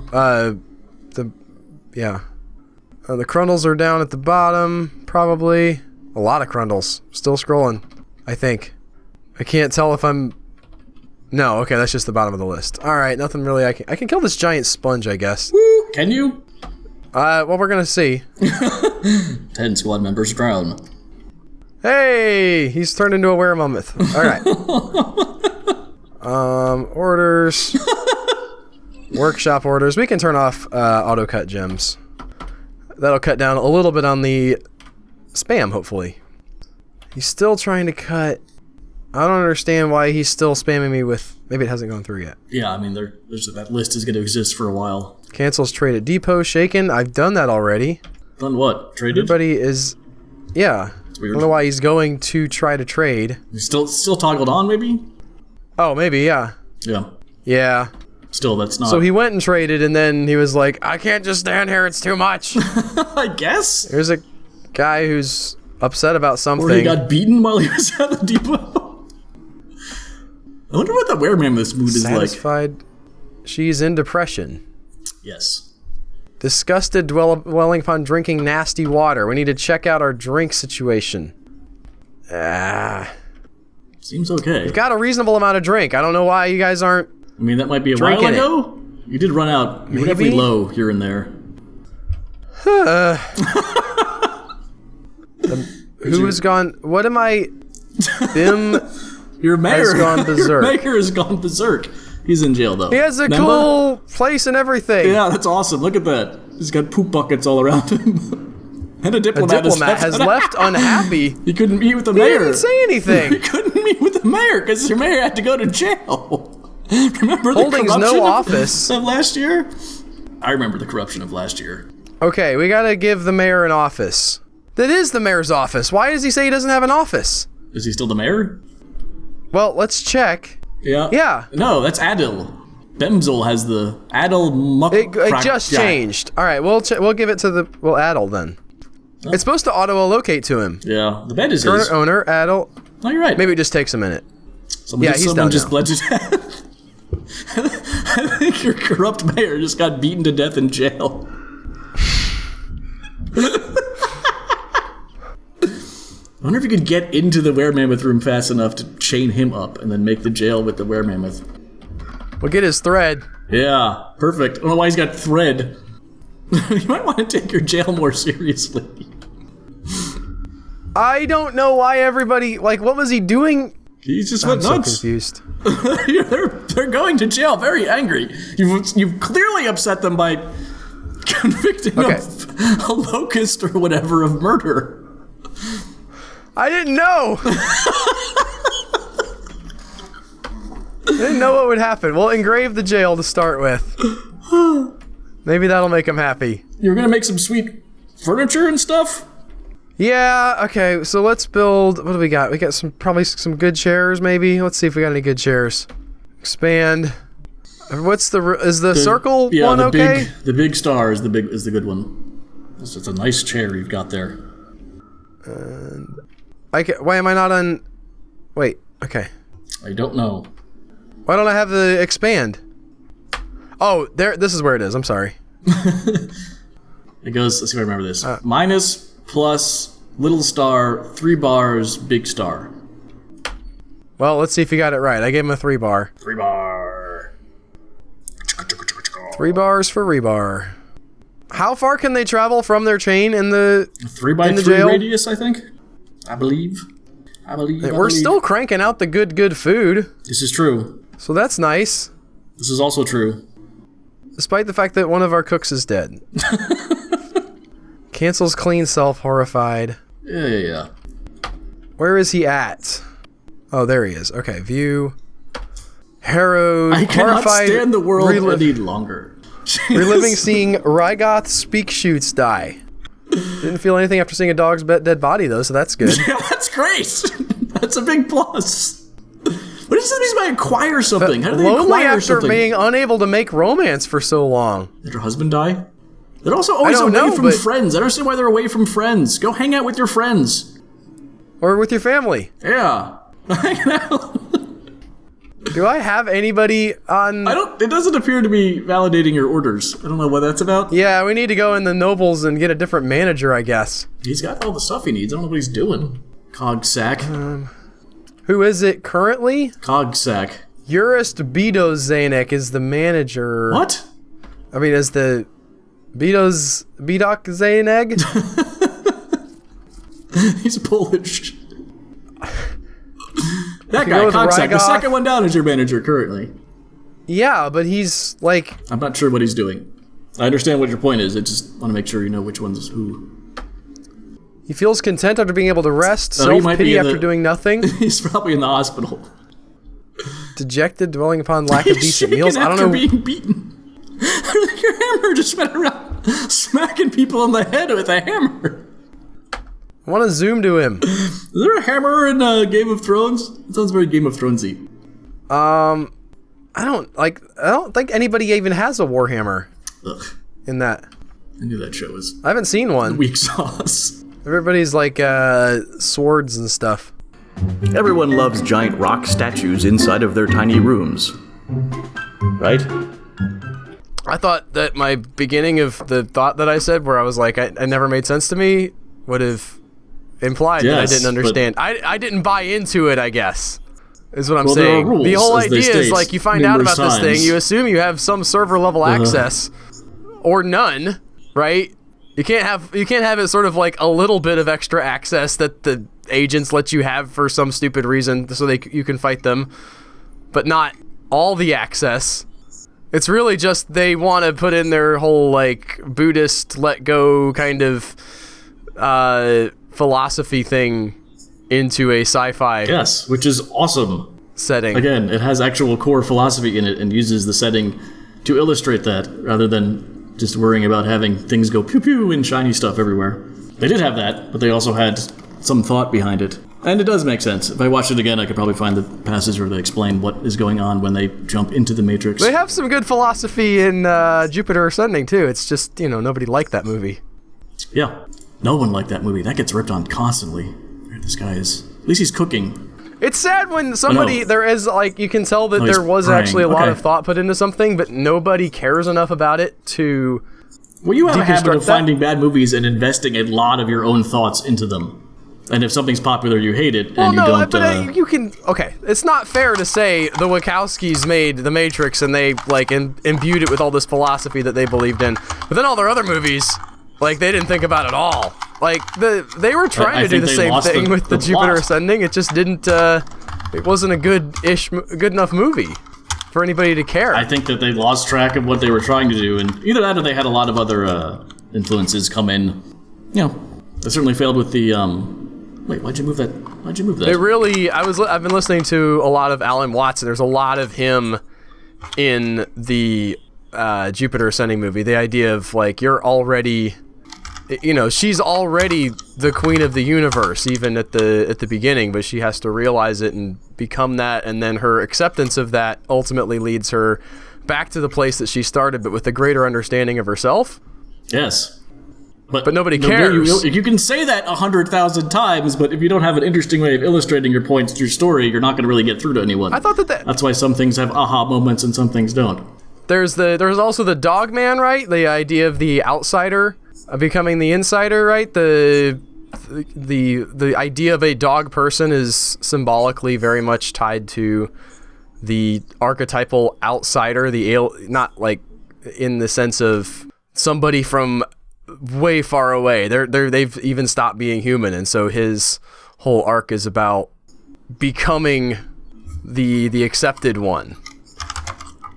The Crundles are down at the bottom, probably. A lot of Crundles. Still scrolling, I think. I can't tell if I'm... No, okay, that's just the bottom of the list. Alright, nothing really I can kill this giant sponge, I guess. Woo! Can you? Well, we're gonna see. 10 squad members drown. Hey! He's turned into a weremammoth. Alright. Orders. Workshop orders. We can turn off auto cut gems. That'll cut down a little bit on the spam, hopefully. He's still trying to cut. I don't understand why he's still spamming me with... Maybe it hasn't gone through yet. Yeah, I mean, that list is going to exist for a while. Cancels trade at depot. Shaken. I've done that already. Done what? Traded? Everybody is... Yeah. It's I weird. don't know why he's going to try to trade. Still toggled on, maybe? Oh, maybe, yeah. Yeah. Yeah. Still, that's not... So he went and traded, and then he was like, I can't just stand here, it's too much. I guess? There's a guy who's upset about something. Or he got beaten while he was at the depot? I wonder what the weremammoth's mood is like. Satisfied. She's in depression. Yes. Disgusted, dwelling upon drinking nasty water. We need to check out our drink situation. Seems okay. Got a reasonable amount of drink. I don't know why you guys aren't... I mean, that might be a Drinking while it. ago. You did run out. You were definitely Maybe? low here and there. Who's gone... What am I... Bim... Your mayor Has gone berserk. Your mayor has gone berserk. He's in jail, though. He has a Remember? cool place and everything. Yeah, that's awesome. Look at that. He's got poop buckets all around him. And a A diplomat, diplomat has left unhappy. He couldn't meet with the He mayor. didn't say anything. He couldn't meet with the mayor because your mayor had to go to jail. Remember the Holdings corruption no of, office. of last year? I remember the corruption of last year. Okay, we gotta give the mayor an office. That is the mayor's office. Why does he say he doesn't have an office? Is he still the mayor? Well, let's check. Yeah. Yeah. No, that's Adil. Bemzel has the Adil Muck. It just changed. All right, we'll give it to the Adel then. It's supposed to auto-allocate to him. Yeah, the bed is Current his. owner, Adel. Oh, you're right. Maybe it just takes a minute. Someone yeah, just, he's someone done just now. bled to death. I think your corrupt mayor just got beaten to death in jail. I wonder if you could get into the weremammoth room fast enough to chain him up and then make the jail with the weremammoth. We'll get his thread. Yeah, perfect. I don't know why he's got thread. You might want to take your jail more seriously. I don't know why everybody... Like, what was he doing? He's just I'm went so nuts. confused. They're going to jail very angry. You've clearly upset them by convicting of a locust or whatever of murder. I didn't know! I didn't know what would happen. We'll engrave the jail to start with. Maybe that'll make him happy. You were gonna make some sweet furniture and stuff? Yeah, okay, so let's build... What do we got? We got probably some good chairs, maybe? Let's see if we got any good chairs. Expand. What's is the circle one okay? The big star is the good one. It's a nice chair you've got there. Why am I not on... Wait, okay. I don't know. Why don't I have the expand? Oh, this is where it is, I'm sorry. It goes, let's see if I remember this. Minus, plus, little star, 3 bars, big star. Well, let's see if you got it right. I gave him a 3-bar. 3 bar. 3 bars for rebar. How far can they travel from their chain in the 3 by 3 jail? radius, I think. I believe. We're still cranking out the good food. This is true. So that's nice. This is also true. Despite the fact that one of our cooks is dead. Cancels clean self, horrified. Yeah. Where is he at? Oh, there he is. Okay, view. Harrowed, I cannot horrified, stand the world any longer. reliving seeing Rygoth speak shoots die. Didn't feel anything after seeing a dog's dead body, though, so that's good. Yeah, that's great. That's a big plus. What does this mean by acquire something? How do they Lonely acquire after something? being unable to make romance for so long. Did her husband die? They're also always don't away know, from but- friends. I don't understand why they're away from friends. Go hang out with your friends. Or with your family. Yeah. Hang out. Do I have anybody on... It doesn't appear to be validating your orders. I don't know what that's about. Yeah, we need to go in the nobles and get a different manager, I guess. He's got all the stuff he needs. I don't know what he's doing. Cogsack. Who is it currently? Cogsack. Urist Bedozanek is the manager. What? I mean, is the Bedok Zayneg? He's Polish. That go guy, with Cogsack. The Rygoth. second one down is your manager currently. Yeah, but he's like... I'm not sure what he's doing. I understand what your point is. I just want to make sure you know which one's who. He feels content after being able to rest, Oh, he might be self-pity in after the- doing nothing, He's probably in the hospital. dejected, dwelling upon lack of He's decent shaking meals. I don't after know. being beaten. Your hammer just went around smacking people on the head with a hammer. I want to zoom to him. Is there a hammer in Game of Thrones? It sounds very Game of Thronesy. I don't think anybody even has a warhammer Ugh. in that. I knew that show was I haven't seen one. weak sauce. Everybody's like swords and stuff. Everyone loves giant rock statues inside of their tiny rooms. Right? I thought that my beginning of the thought that I said, where I was like, I never made sense to me, would have implied that I Yes, didn't understand. I didn't buy into it, I guess, is what I'm Well, there are saying. rules, The whole as they idea is state like you find out numerous about this thing, times. you assume you have some server level access, or none, right? You can't have it sort of like a little bit of extra access that the agents let you have for some stupid reason, so you can fight them, but not all the access. It's really just they want to put in their whole like Buddhist let go kind of philosophy thing into a sci-fi Yes, which is awesome. setting. Again, it has actual core philosophy in it and uses the setting to illustrate that rather than just worrying about having things go pew pew and shiny stuff everywhere. They did have that, but they also had some thought behind it. And it does make sense. If I watched it again, I could probably find the passage where they explain what is going on when they jump into the Matrix. They have some good philosophy in Jupiter Ascending too. It's just, nobody liked that movie. Yeah. No one liked that movie. That gets ripped on constantly. This guy is... At least he's cooking. It's sad when somebody, there is like, you can tell that Oh, he's there was praying. actually a lot Okay. of thought put into something, but nobody cares enough about it to... Well, you have a habit Deconstruct of that? finding bad movies and investing a lot of your own thoughts into them. And if something's popular, you hate it, and you don't... but you can... Okay, it's not fair to say the Wachowskis made The Matrix and they, like, imbued it with all this philosophy that they believed in. But then all their other movies, like, they didn't think about it all. Like, they were trying I to do think the they same lost thing with the Jupiter plot. Ascending. It just didn't... it wasn't a good enough movie for anybody to care. I think that they lost track of what they were trying to do, and either that or they had a lot of other influences come in. They certainly failed with the... Wait, why'd you move that? It really... I've been listening to a lot of Alan Watts, and there's a lot of him in the Jupiter Ascending movie. The idea of, like, you're already... she's already the queen of the universe, even at the beginning, but she has to realize it and become that, and then her acceptance of that ultimately leads her back to the place that she started, but with a greater understanding of herself. Yes. But nobody cares. You can say that 100,000 times, but if you don't have an interesting way of illustrating your points through story, you're not going to really get through to anyone. I thought that That's why some things have aha moments and some things don't. there's also the dog man, right? The idea of the outsider becoming the insider, right? The idea of a dog person is symbolically very much tied to the archetypal outsider, not like in the sense of somebody from way far away. They've even stopped being human, and so his whole arc is about becoming the accepted one.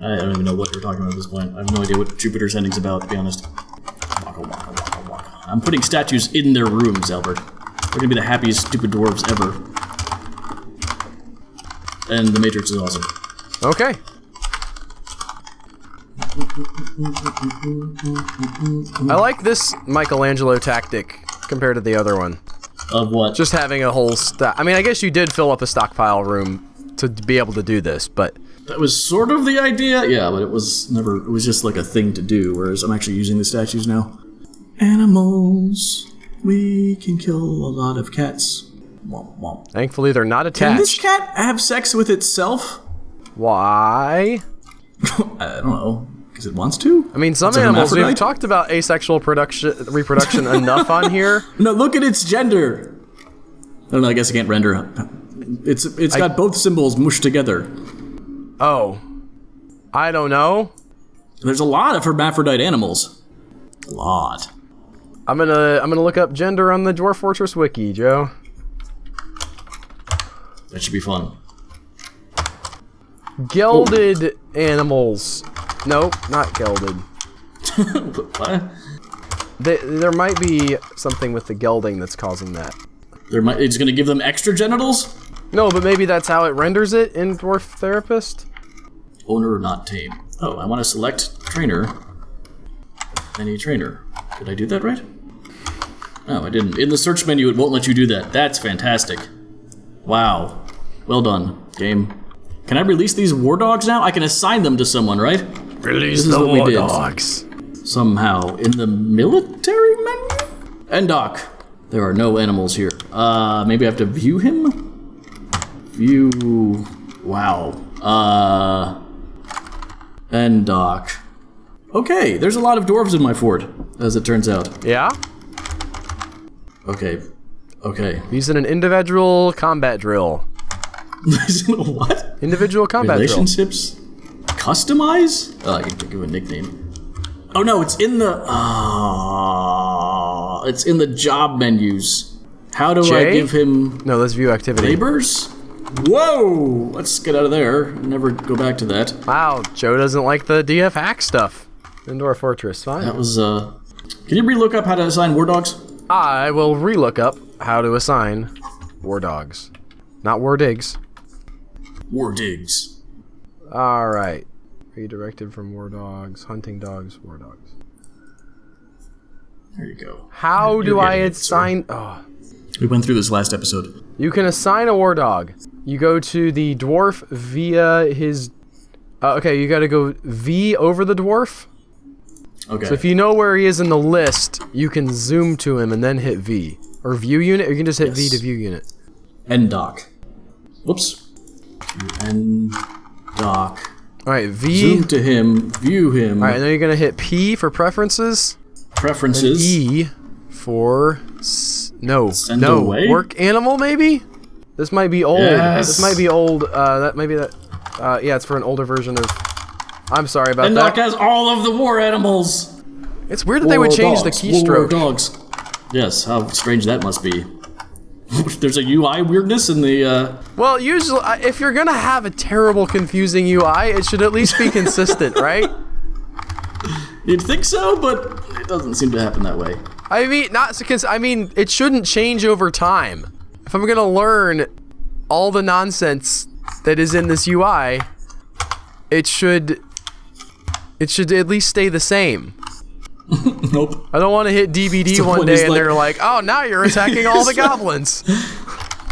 I don't even know what you're talking about at this point. I have no idea what Jupiter Ascending's about, to be honest. Waka, waka, waka, waka. I'm putting statues in their rooms, Albert. They're gonna be the happiest stupid dwarves ever. And the Matrix is awesome. Okay. I like this Michelangelo tactic compared to the other one. Of what? Just having a whole I mean, I guess you did fill up a stockpile room to be able to do this, but... That was sort of the idea, yeah, but it was never... It was just like a thing to do, whereas I'm actually using the statues now. Animals. We can kill a lot of cats. Womp womp. Thankfully, they're not attached. Can this cat have sex with itself? Why? I don't know. Because it wants to? I mean, some It's a animals, we've hermaphrodite? talked about asexual reproduction enough on here. No, look at its gender. I don't know, I guess I can't render. It's got both symbols mushed together. Oh. I don't know. There's a lot of hermaphrodite animals. A lot. I'm gonna look up gender on the Dwarf Fortress wiki, Joe. That should be fun. Gelded animals. Nope, not gelded. What? There might be something with the gelding that's causing that. It's gonna give them extra genitals? No, but maybe that's how it renders it in Dwarf Therapist. Owner not tame. Oh, I want to select trainer. Any trainer. Did I do that right? No, I didn't. In the search menu, it won't let you do that. That's fantastic. Wow. Well done, game. Can I release these war dogs now? I can assign them to someone, right? Release This is the what we war did. dogs. Somehow. In the military menu? And dock. There are no animals here. Maybe I have to view him? View... Wow. And dock. Okay, there's a lot of dwarves in my fort, as it turns out. Yeah? Okay. Using an individual combat drill. What? Individual combat Relationships? Customize? Oh, I can give a nickname. Oh no, it's in the... it's in the job menus. How do I give him... drill. No, let's view activity. Labors? Whoa! Let's get out of there. Never go back to that. Wow, Joe doesn't like the DF hack stuff. Indoor Fortress, fine. That was, Can you re-look up how to assign war dogs? I will relook up how to assign war dogs. Not war digs. War digs. Alright. Redirected from war dogs, hunting dogs, war dogs. There you go. How You're do I getting it, sir. assign... Oh. We went through this last episode. You can assign a war dog. You go to the dwarf via his... okay, you gotta go V over the dwarf. Okay. So if you know where he is in the list, you can zoom to him and then hit V. Or view unit, or you can just hit V Yes. to view unit. End dock. Whoops. End dock. Alright, V. Zoom to him. View him. Alright, then you're gonna hit P for preferences. Preferences. E for... No. Send no. away? Work animal, maybe? This might be old. Yes. This might be old. Yeah, it's for an older version of... I'm sorry about End that. dock has all of the war animals. It's weird that they would change the War keystroke. dogs. Yes, how strange that must be. There's a UI weirdness in the, Well, usually, if you're gonna have a terrible, confusing UI, it should at least be consistent, right? You'd think so, but it doesn't seem to happen that way. I mean, it shouldn't change over time. If I'm gonna learn all the nonsense that is in this UI, it should at least stay the same. Nope. I don't want to hit DBD So one when day he's and like- they're like, oh, now you're attacking all the goblins.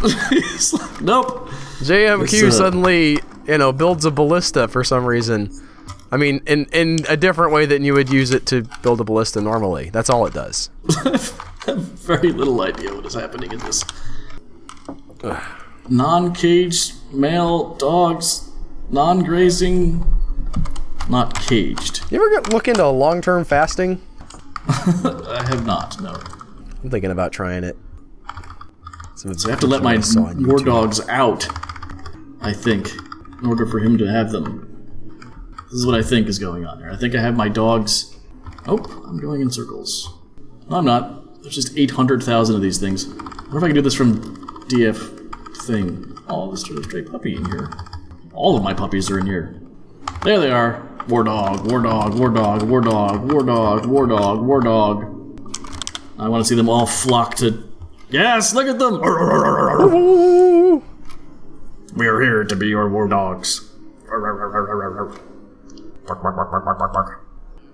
It's like, nope. JMQ It's, suddenly, builds a ballista for some reason. I mean, in a different way than you would use it to build a ballista normally. That's all it does. I have very little idea what is happening in this. Non-caged male dogs, non-grazing, not caged. You ever look into long-term fasting? I have not, no. I'm thinking about trying it. So I have to let my war dogs out, I think, in order for him to have them. This is what I think is going on here. I think I have my dogs... Oh, I'm going in circles. No, I'm not. There's just 800,000 of these things. I wonder if I can do this from DF thing. Oh, there's a stray puppy in here. All of my puppies are in here. There they are. War dog, war dog, war dog, war dog, war dog, war dog, war dog. I want to see them all flock to... Yes, look at them! We are here to be your war dogs.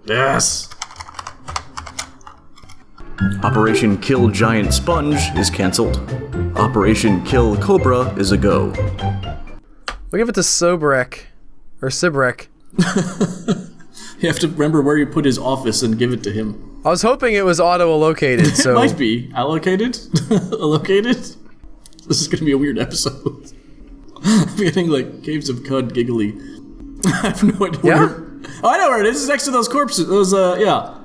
Yes. Operation Kill Giant Sponge is cancelled. Operation Kill Cobra is a go. We'll give it to Sobrek. Or Sibrek. You have to remember where you put his office and give it to him. I was hoping it was auto-allocated, so... It might be. Allocated? Allocated? This is gonna be a weird episode. I'm getting like Caves of Cud giggly. I have no idea where... Oh, I know where it is. It's next to those corpses. Yeah.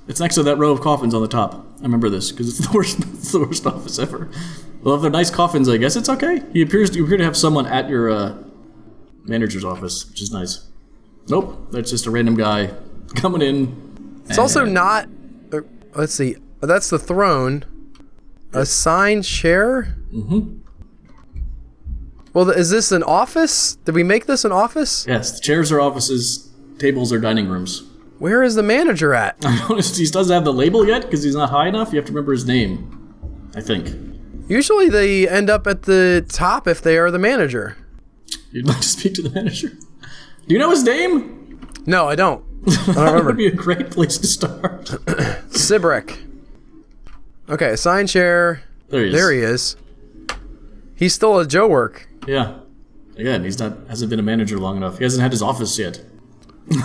It's next to that row of coffins on the top. I remember this, because it's the worst office ever. Well, if they're nice coffins, I guess it's okay. You appear to have someone at your manager's office, which is nice. Nope, that's just a random guy coming in. It's also not... let's see. That's the throne. Assigned chair? Mm-hmm. Well, is this an office? Did we make this an office? Yes, the chairs are offices, tables are dining rooms. Where is the manager at? I noticed he doesn't have the label yet because he's not high enough. You have to remember his name, I think. Usually they end up at the top if they are the manager. You'd like to speak to the manager? Do you know his name? No, I don't. I don't That remember. would be a great place to start. Sibrek. Okay, assigned chair. There he is. There he is. He's still a Joe work. Yeah. Again, hasn't been a manager long enough. He hasn't had his office yet.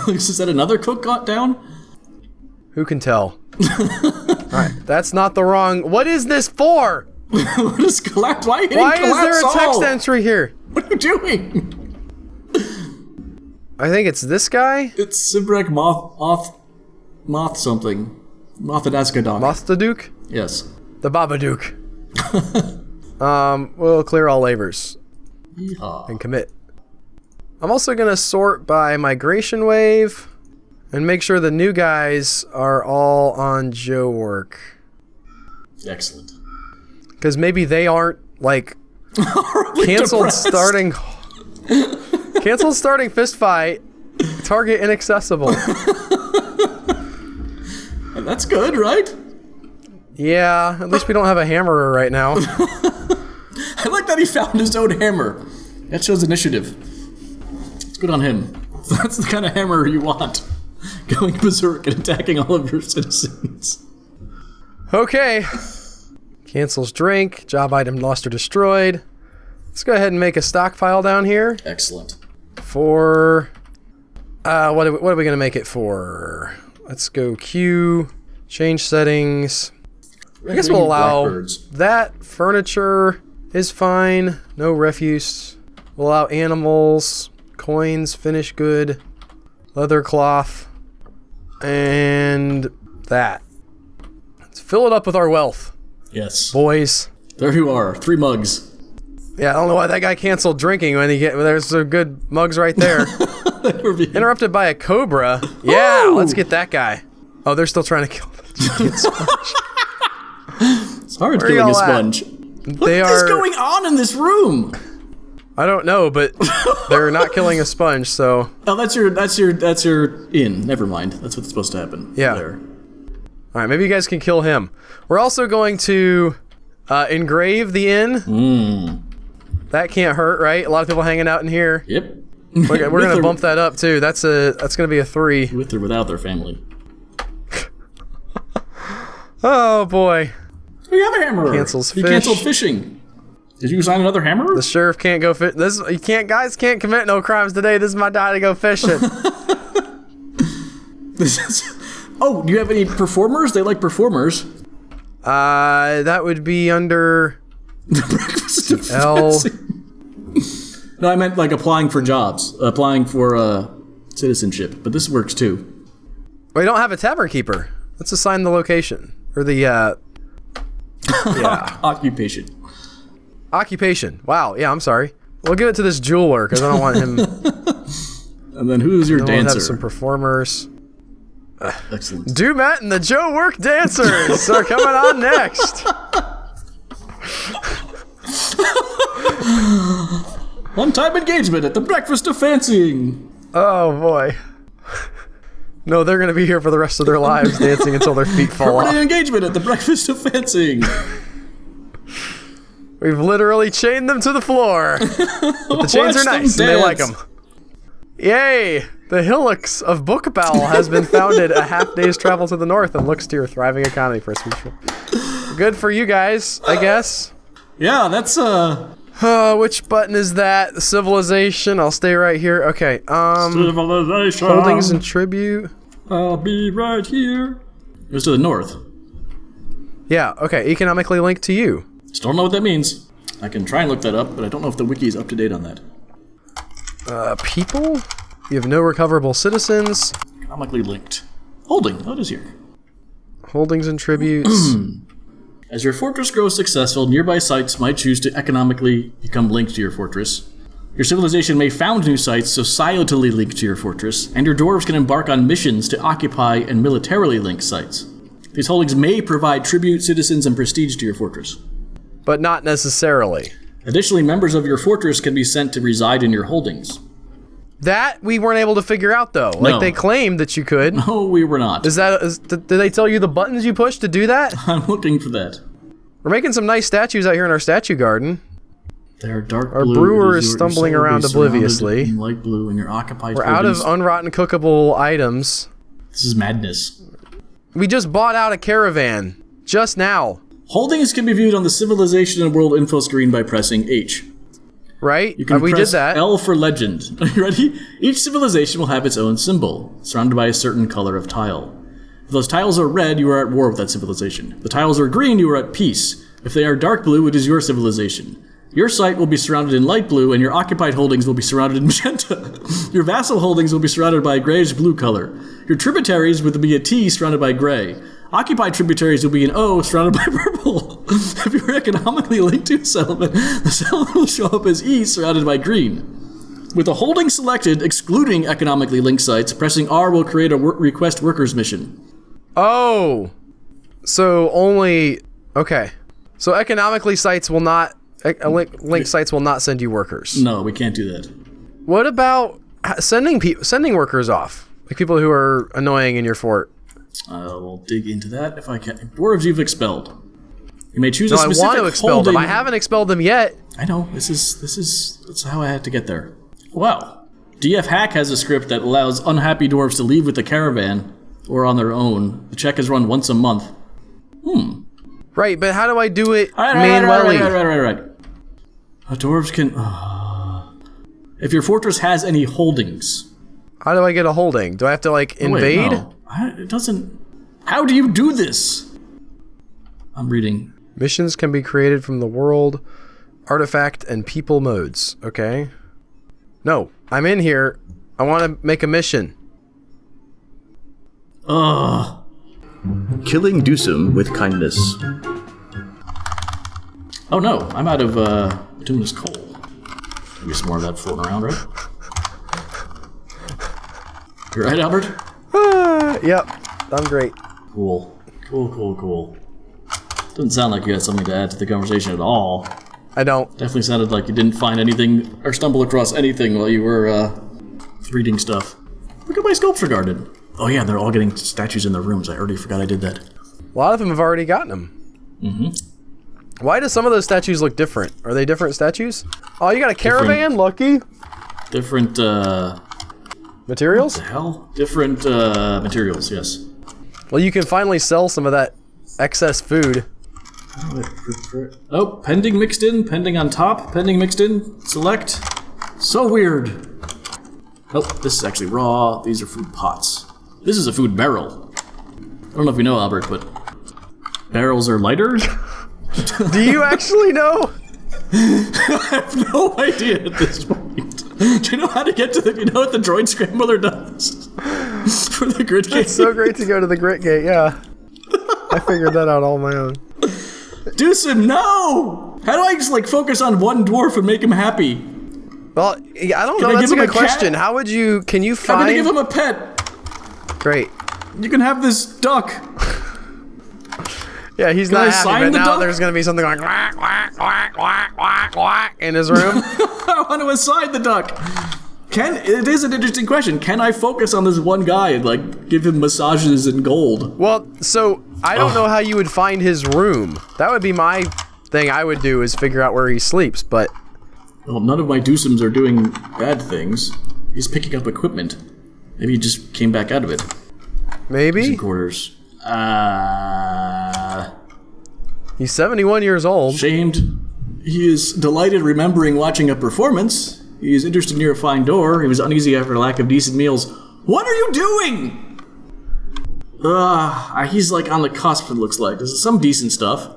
Is that another cook got down? Who can tell? Alright, that's not the wrong... What is this for? What is collapse? Why is there a text entry here? What are you doing? I think it's this guy? It's Sibrek Moth something. Mothadaskadok. Mothdaduke? Yes. The Babadook. We'll clear all labors. Yeehaw. And commit. I'm also gonna sort by migration wave and make sure the new guys are all on Joe work. Excellent. Because maybe they aren't, like, canceled depressed. starting... Canceled starting fist fight. Target inaccessible. That's good, right? Yeah, at least we don't have a hammerer right now. I like that he found his own hammer. That shows initiative. It's good on him. That's the kind of hammer you want. Going berserk and attacking all of your citizens. Okay. Cancels drink. Job item lost or destroyed. Let's go ahead and make a stockpile down here. Excellent. For... what are we going to make it for? Let's go Q. Change settings. I guess we'll allow that. Furniture is fine. No refuse. We'll allow animals. Coins. Finish good. Leather cloth. And that. Let's fill it up with our wealth. Yes. Boys. There you are. 3 mugs. Yeah, I don't know why that guy canceled drinking when there's some good mugs right there. Interrupted by a cobra. Yeah, Ooh. let's get that guy. Oh, they're still trying to kill the giant sponge. It's hard Where are killing a y'all sponge. What is going on in this room? I don't know, but they're not killing a sponge, so... Oh, that's your inn. Never mind. That's what's supposed to happen. Yeah. There. Alright, maybe you guys can kill him. We're also going to engrave the inn. That can't hurt, right? A lot of people hanging out in here. Yep. We're gonna bump that up too. That's gonna be a 3. With or without their family. Oh boy. We have a hammer. Cancels He fish. canceled fishing. Did you assign another hammer? The sheriff can't go fish. Guys can't commit no crimes today. This is my day to go fishing. Oh, do you have any performers? They like performers. That would be under The breakfast of L. fancy. No, I meant like applying for jobs, applying for citizenship. But this works too. We don't have a tavern keeper. Let's assign the location or the yeah Occupation. occupation. Wow. Yeah, I'm sorry. We'll give it to this jeweler because I don't want him. And then who's your We'll dancer? have some performers. Excellent. DUMAT and the Joe Work Dancers are coming on next. One-time engagement at the breakfast of fancying. Oh boy. No, they're gonna be here for the rest of their lives, dancing until their feet fall Permanent off. engagement at the breakfast of fancying. We've literally chained them to the floor. But the chains are nice and they like them. Yay! The hillocks of Bookbowl has been founded a half-day's travel to the north and looks to your thriving economy for a future. Good for you guys, I guess. Yeah, that's Which button is that? The civilization. I'll stay right here. Okay. civilization. Holdings and tribute. I'll be right here. It was to the north. Yeah. Okay. Economically linked to you. Still don't know what that means. I can try and look that up, but I don't know if the wiki is up to date on that. People. You have no recoverable citizens. Economically linked. Holding. Oh, it is here. Holdings and tributes. As your fortress grows successful, nearby sites might choose to economically become linked to your fortress. Your civilization may found new sites societally linked to your fortress, and your dwarves can embark on missions to occupy and militarily linked sites. These holdings may provide tribute, citizens, and prestige to your fortress. But not necessarily. Additionally, members of your fortress can be sent to reside in your holdings. That we weren't able to figure out, though. Like, No. they claimed that you could. No, we were not. Did they tell you the buttons you push to do that? I'm looking for that. We're making some nice statues out here in our statue garden. They are dark Our blue. brewer It is your stumbling cell will be around surrounded obliviously. in light blue, and you're occupied. We're out of holdings. unrotten cookable items. This is madness. We just bought out a caravan. Just now. Holdings can be viewed on the Civilization and World info screen by pressing H. Right? You can We press did that. L for legend. Are you ready? Each civilization will have its own symbol, surrounded by a certain color of tile. If those tiles are red, you are at war with that civilization. If the tiles are green, you are at peace. If they are dark blue, it is your civilization. Your site will be surrounded in light blue, and your occupied holdings will be surrounded in magenta. Your vassal holdings will be surrounded by a grayish-blue color. Your tributaries will be a T surrounded by gray. Occupied tributaries will be an O surrounded by purple. If you're economically linked to a settlement, the settlement will show up as E surrounded by green. With a holding selected, excluding economically linked sites, pressing R will create a request workers mission. Oh. So only... Okay. So economically sites will not... linked sites will not send you workers. No, we can't do that. What about sending workers off? Like people who are annoying in your fort. We'll dig into that if I can. Dwarves you've expelled. You may choose a No, I specific want to expel holding. them. I haven't expelled them yet. I know. That's how I had to get there. Wow. DF Hack has a script that allows unhappy dwarves to leave with the caravan or on their own. The check is run once a month. Right, but how do I do it Manually. manually? Right. Dwarves can... If your fortress has any holdings... How do I get a holding? Do I have to, like, invade? Wait, no. It doesn't... How do you do this? I'm reading. Missions can be created from the world, artifact, and people modes. Okay. No, I'm in here. I want to make a mission. Ugh. Killing Dusum with kindness. Oh no, I'm out of bituminous coal. Maybe some more of that floating around, right? You right, Albert? Yep, I'm great. Cool. Doesn't sound like you had something to add to the conversation at all. I don't. Definitely sounded like you didn't find anything or stumble across anything while you were reading stuff. Look at my sculpture garden. Oh yeah, they're all getting statues in their rooms. I already forgot I did that. A lot of them have already gotten them. Why do some of those statues look different? Are they different statues? Oh, you got a caravan, lucky. Different, Materials? the hell? Different, materials, yes. Well, you can finally sell some of that excess food. Oh, pending mixed in, pending on top, pending mixed in, select. So weird. Oh, this is actually raw. These are food pots. This is a food barrel. I don't know if you know, Albert, but barrels are lighter? Do you actually know? I have no idea at this point. Do you know how to get to the... You know what the droid scrambler does? For the grid game? It's so great to go to the Grit Gate, yeah. I figured that out all on my own. Deucin, no! How do I just, like, focus on one dwarf and make him happy? Well, I don't know. I That's a give him good a cat? question. How would you... Can you I'm find... gonna give him a pet. Great. You can have this duck. Yeah, he's Can not I happy, sign but the now duck? there's going to be something like quack, quack, quack, quack, quack, quack in his room. I want to assign the duck. It is an interesting question. Can I focus on this one guy and, like, give him massages in gold? Well, so I don't know how you would find his room. That would be my thing I would do is figure out where he sleeps, but... Well, none of my Deucims are doing bad things. He's picking up equipment. Maybe he just came back out of it. Maybe. Quarters. He's 71 years old. Shamed. He is delighted remembering watching a performance. He is interested near a fine door. He was uneasy after a lack of decent meals. What are you doing? He's like on the cusp, it looks like. This is some decent stuff.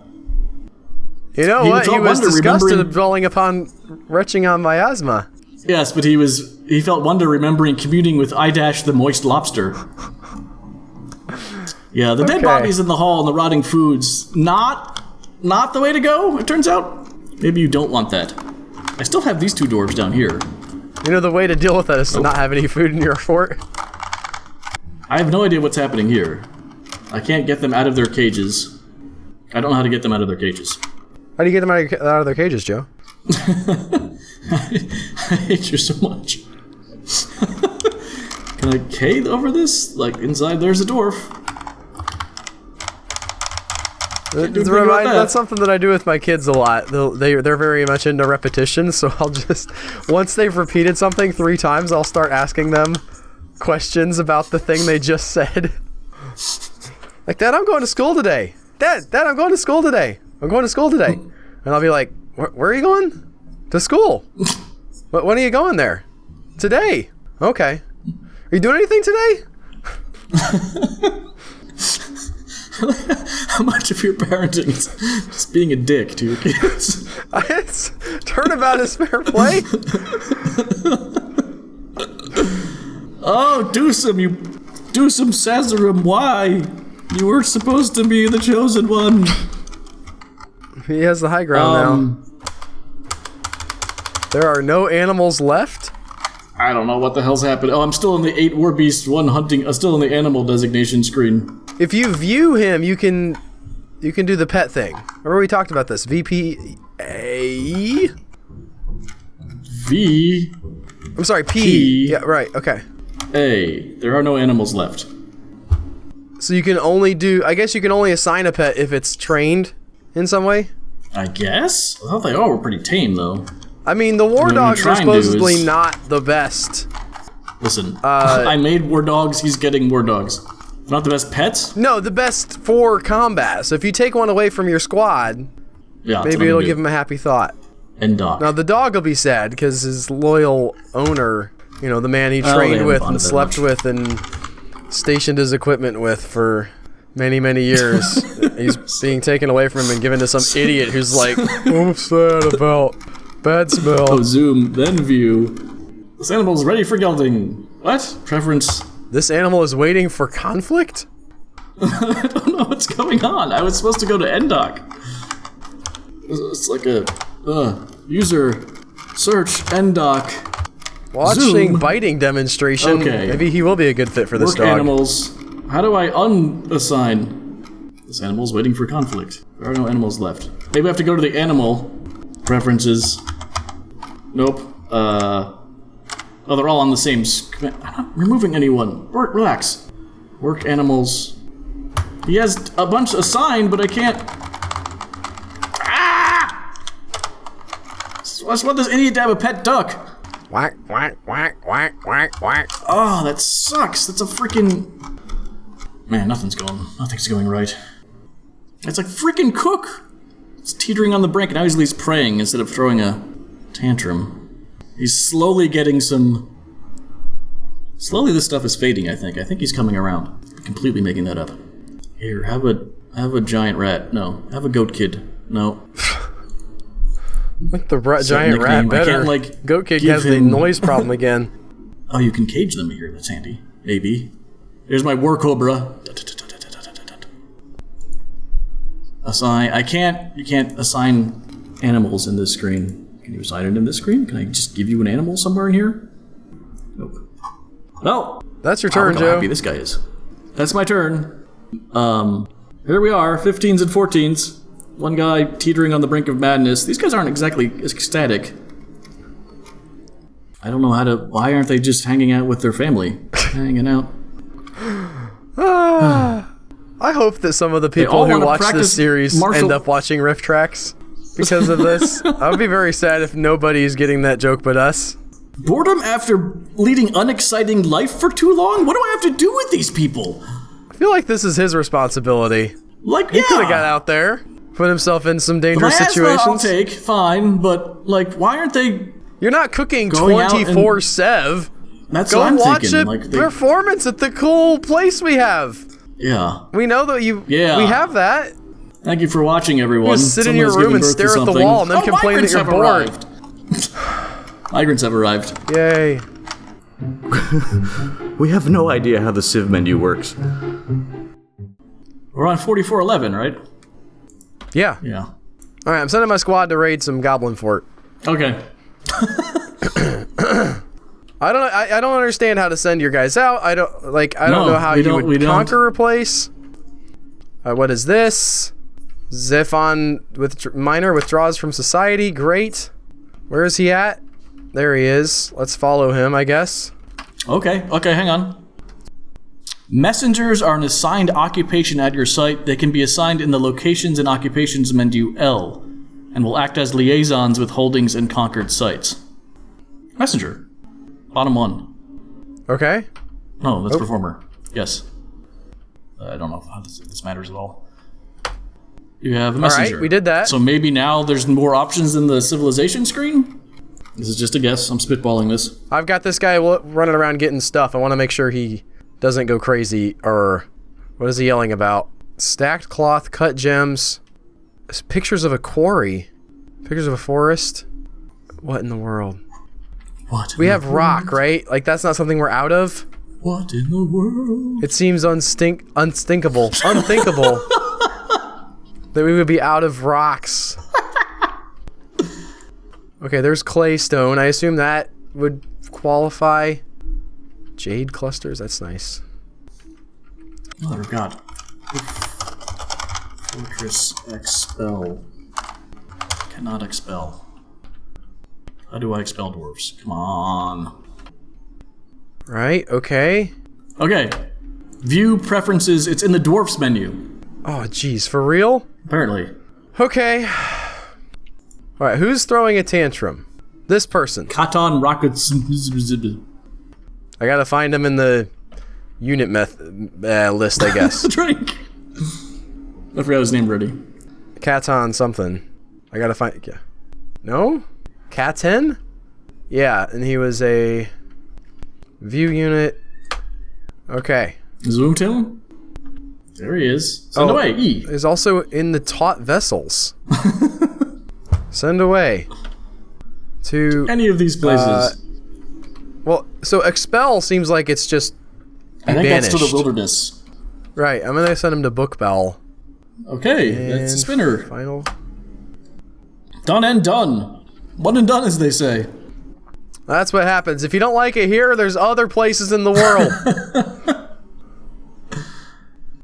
You know what? He was disgusted at dwelling upon retching on miasma. Yes, but he felt wonder remembering communing with Idash the moist lobster. Yeah, the dead bodies in the hall and the rotting foods. Not the way to go, it turns out. Maybe you don't want that. I still have these two dwarves down here. You know, the way to deal with that is to not have any food in your fort. I have no idea what's happening here. I can't get them out of their cages. I don't know how to get them out of their cages. How do you get them out of their cages, Joe? I hate you so much. Can I cave over this? Like, inside there's a dwarf. That's something that I do with my kids a lot. They're very much into repetition, so I'll just... Once they've repeated something 3 times, I'll start asking them questions about the thing they just said. Like, Dad, I'm going to school today. Dad, I'm going to school today. I'm going to school today. And I'll be like, where are you going? To school. When are you going there? Today. Okay. Are you doing anything today? How much of your parenting is just being a dick to your kids? Turnabout is fair play. Oh, you do some Sazarum. Why? You were supposed to be the chosen one. He has the high ground now. There are no animals left? I don't know what the hell's happened. Oh, I'm still in the 8 war beast, 1 hunting. Still in the animal designation screen. If you view him, you can do the pet thing. Remember we talked about this. VP A. V. I'm sorry, P. Yeah, right. Okay. A. There are no animals left. So you can only do. I guess you can only assign a pet if it's trained in some way. I guess. I thought they all were pretty tame, though. I mean, the war dogs are supposedly not the best. Listen, I made war dogs. He's getting war dogs. Not the best pets? No, the best for combat. So if you take one away from your squad, maybe it'll give him a happy thought. And dog. Now the dog will be sad because his loyal owner, you know, the man he trained with and slept with and stationed his equipment with for many, many years, he's being taken away from him and given to some idiot who's like, I'm sad about bad smell. Oh, zoom, then view. This animal's ready for gelding. What? Preference. This animal is waiting for conflict? I don't know what's going on. I was supposed to go to NDoc. It's like a user search NDoc. Watching biting demonstration. Okay. Maybe he will be a good fit for this dog. Animals. How do I unassign? This animal's waiting for conflict. There are no animals left. Maybe I have to go to the animal preferences. Nope. Oh, they're all on the same. I'm not removing anyone. Relax. Work animals. He has a bunch assigned, but I can't. Ah! I just want this idiot to have a pet duck. Whack, whack, whack, whack, whack, whack. Oh, that sucks. That's a freaking. Man, nothing's going right. It's like freaking Cook. It's teetering on the brink, and now he's praying instead of throwing a tantrum. He's slowly getting some... Slowly this stuff is fading, I think. I think he's coming around. I'm completely making that up. Here, have a giant rat. No. Have a goat kid. No. Like the giant rat better. I can't, goat kid has the noise problem again. Oh, you can cage them here. That's handy. Maybe. Here's my war cobra. Assign. You can't assign animals in this screen. Can you assign it in this screen? Can I just give you an animal somewhere in here? Nope. Well, that's your turn, Joe. How happy this guy is. That's my turn. Here we are, 15s and 14s. One guy teetering on the brink of madness. These guys aren't exactly ecstatic. I don't know how to... Why aren't they just hanging out with their family? Hanging out. I hope that some of the people who watch this series end up watching Rift Tracks because of this. I would be very sad if nobody's getting that joke but us. Boredom after leading unexciting life for too long? What do I have to do with these people? I feel like this is his responsibility. Like, He could have got out there, put himself in some dangerous situations. I'll take, fine, but, like, why aren't they... You're not cooking Going out and- 24/7. That's Go what I'm watch thinking. a Like, performance at the cool place we have. yeah. We know that we have that. Thank you for watching, everyone. You just sit in your Someone's room giving and birth to stare at the something. wall and then complain that migrants you're have bored. arrived. Migrants have arrived. Yay. We have no idea how the Civ menu works. We're on 4411, right? Yeah. Yeah. All right, I'm sending my squad to raid some Goblin Fort. Okay. I don't understand how to send your guys out. I don't know how you would conquer a place. What is this? Zephon minor withdraws from society. Great. Where is he at? There he is. Let's follow him, I guess. Okay, hang on. Messengers are an assigned occupation at your site. They can be assigned in the Locations and Occupations menu L, and will act as liaisons with holdings and conquered sites. Messenger. Bottom one. Okay. No, that's Performer. Yes. I don't know how this matters at all. You have a messenger. All right, we did that. So maybe now there's more options than the civilization screen? This is just a guess. I'm spitballing this. I've got this guy running around getting stuff. I want to make sure he doesn't go crazy. Or what is he yelling about? Stacked cloth, cut gems, pictures of a quarry, pictures of a forest. What in the world? What? We have rock, right? Like that's not something we're out of. What in the world? It seems unthinkable that we would be out of rocks. Okay, there's claystone. I assume that would qualify. Jade clusters, that's nice. Mother of God. Fortress expel. Cannot expel. How do I expel dwarves? Come on. Right, okay. Okay. View preferences. It's in the dwarfs menu. Oh, jeez, for real? Apparently. Okay. Alright, who's throwing a tantrum? This person. Catan rockets. I gotta find him in the unit list, I guess. Drink. I forgot his name already. Catan something. I gotta find... Yeah. No? Catan? Yeah, and he was a... View unit. Okay. Zoom to him? There he is. Send away, E. Is also in the taut vessels. Send away. To... Any of these places. Well, so expel seems like it's just I think banished. that's to the wilderness. Right, I'm gonna send him to Bookbell. Okay, that's a spinner. Final. Done and done. One and done, as they say. That's what happens. If you don't like it here, there's other places in the world.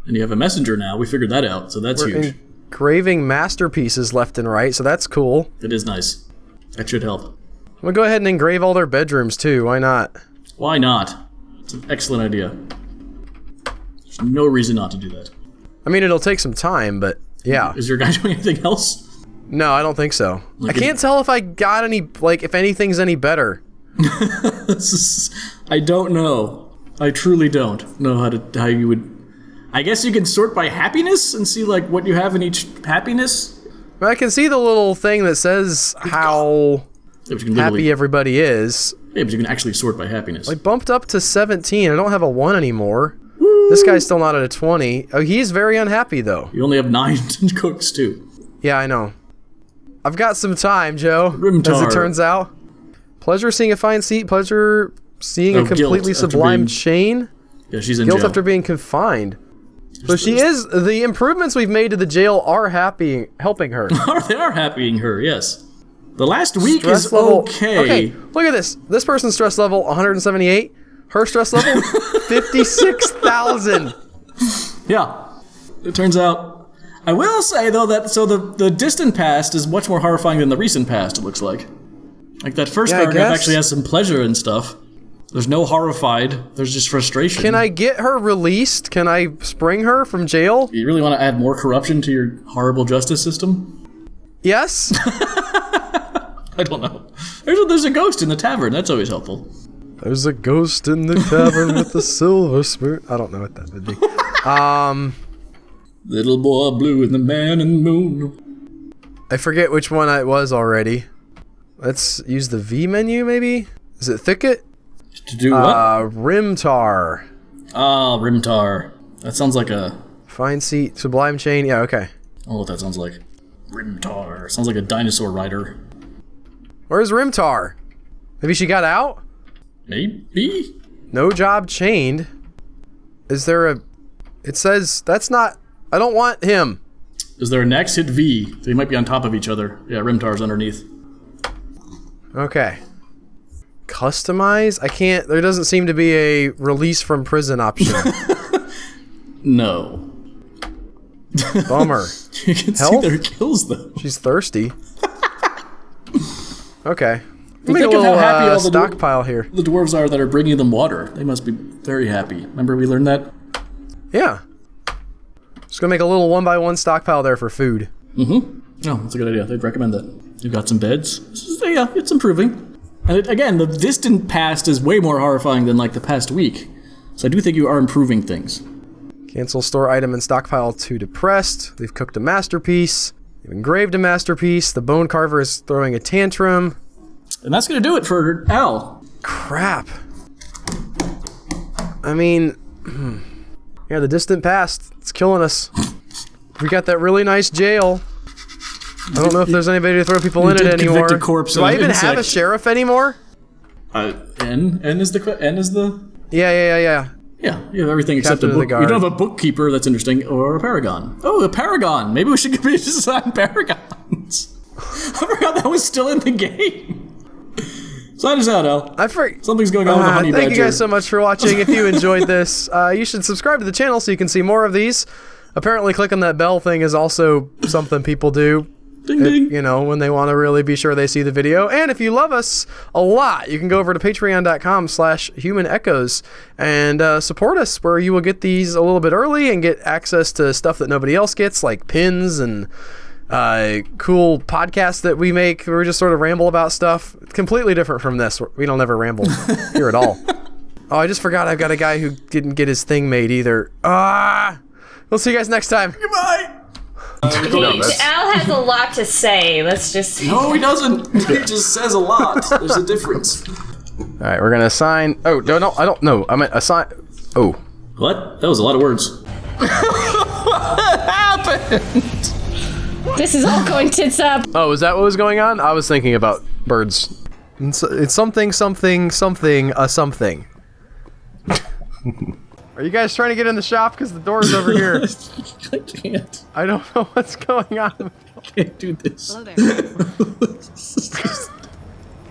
And you have a messenger now. We figured that out, so that's huge. Engraving masterpieces left and right, so that's cool. It is nice. That should help. I'm gonna go ahead and engrave all their bedrooms too. Why not? Why not? It's an excellent idea. There's no reason not to do that. I mean, it'll take some time, but yeah. Is your guy doing anything else? No, I don't think so. Like I can't tell if I got any, like, if anything's any better. I don't know. I truly don't know how you would... I guess you can sort by happiness and see, like, what you have in each happiness? But I can see the little thing that says how happy everybody is. Yeah, but you can actually sort by happiness. I bumped up to 17. I don't have a 1 anymore. Woo. This guy's still not at a 20. Oh, he's very unhappy, though. You only have 9 cooks, too. Yeah, I know. I've got some time, Joe, Rimtar. as it turns out. Pleasure seeing a fine seat. Pleasure seeing a completely sublime chain. Yeah, she's in Guilt jail. after being confined. So she is... The improvements we've made to the jail are helping her. They are happying her, yes. The last week Stress is level, okay. Look at this. This person's stress level, 178. Her stress level, 56,000. Yeah. It turns out... I will say, though, that the distant past is much more horrifying than the recent past, it looks like. Like, that first paragraph actually has some pleasure and stuff. There's no horrified. There's just frustration. Can I get her released? Can I spring her from jail? You really want to add more corruption to your horrible justice system? Yes. I don't know. There's a ghost in the tavern. That's always helpful. There's a ghost in the tavern with a silver spoon. I don't know what that would be. Little boy blue and the man in the moon. I forget which one it was already. Let's use the V menu, maybe? Is it Thicket? To do what? Rimtar. Ah, Rimtar. That sounds like a... Fine Seat, Sublime Chain. Yeah, okay. I don't know what that sounds like. Rimtar. Sounds like a dinosaur rider. Where's Rimtar? Maybe she got out? Maybe? No job chained. Is there a... It says... That's not... I don't want him. Is there a next? Hit V. They might be on top of each other. Yeah, Rimtar's underneath. Okay. Customize? I can't... There doesn't seem to be a release from prison option. No. Bummer. You can Health? see their kills, though. She's thirsty. Okay. But Make a think of little how happy all the stockpile here. The dwarves are that are bringing them water. They must be very happy. Remember we learned that? Yeah. Just gonna make a little 1x1 stockpile there for food. Mm-hmm. Oh, that's a good idea. They'd recommend that. You've got some beds. Yeah, it's improving. And again, the distant past is way more horrifying than like the past week. So I do think you are improving things. Cancel store item and stockpile to depressed. They've cooked a masterpiece. They've engraved a masterpiece. The bone carver is throwing a tantrum. And that's gonna do it for Al. Crap. I mean, yeah, the distant past. It's killing us. We got that really nice jail. I don't know if there's anybody to throw people in it anymore. A corpse Do I even have a sheriff anymore? N is the. Yeah. Yeah, you have everything except Captain a of the book. guard. You don't have a bookkeeper, that's interesting, or a paragon. Oh, a paragon! Maybe we should design paragons. I forgot that was still in the game. Sign us out, Al. Something's going on with the honey badger. Thank you guys so much for watching. If you enjoyed this, you should subscribe to the channel so you can see more of these. Apparently, clicking that bell thing is also something people do. Ding ding. You know, when they want to really be sure they see the video. And if you love us a lot, you can go over to patreon.com/humanechoes and support us, where you will get these a little bit early and get access to stuff that nobody else gets, like pins and cool podcasts that we make where we just sort of ramble about stuff. Completely different from this. We don't ever ramble here at all. Oh, I just forgot I've got a guy who didn't get his thing made either. We'll see you guys next time. Goodbye. Al has a lot to say. Let's just. No, he doesn't. He just says a lot. There's a difference. All right, we're gonna assign. Oh no, I don't know. I meant assign. Oh. What? That was a lot of words. What happened? This is all going tits up. Oh, is that what was going on? I was thinking about birds. It's something. Are you guys trying to get in the shop? Because the door's over here. I can't. I don't know what's going on. I can't do this. Hello there.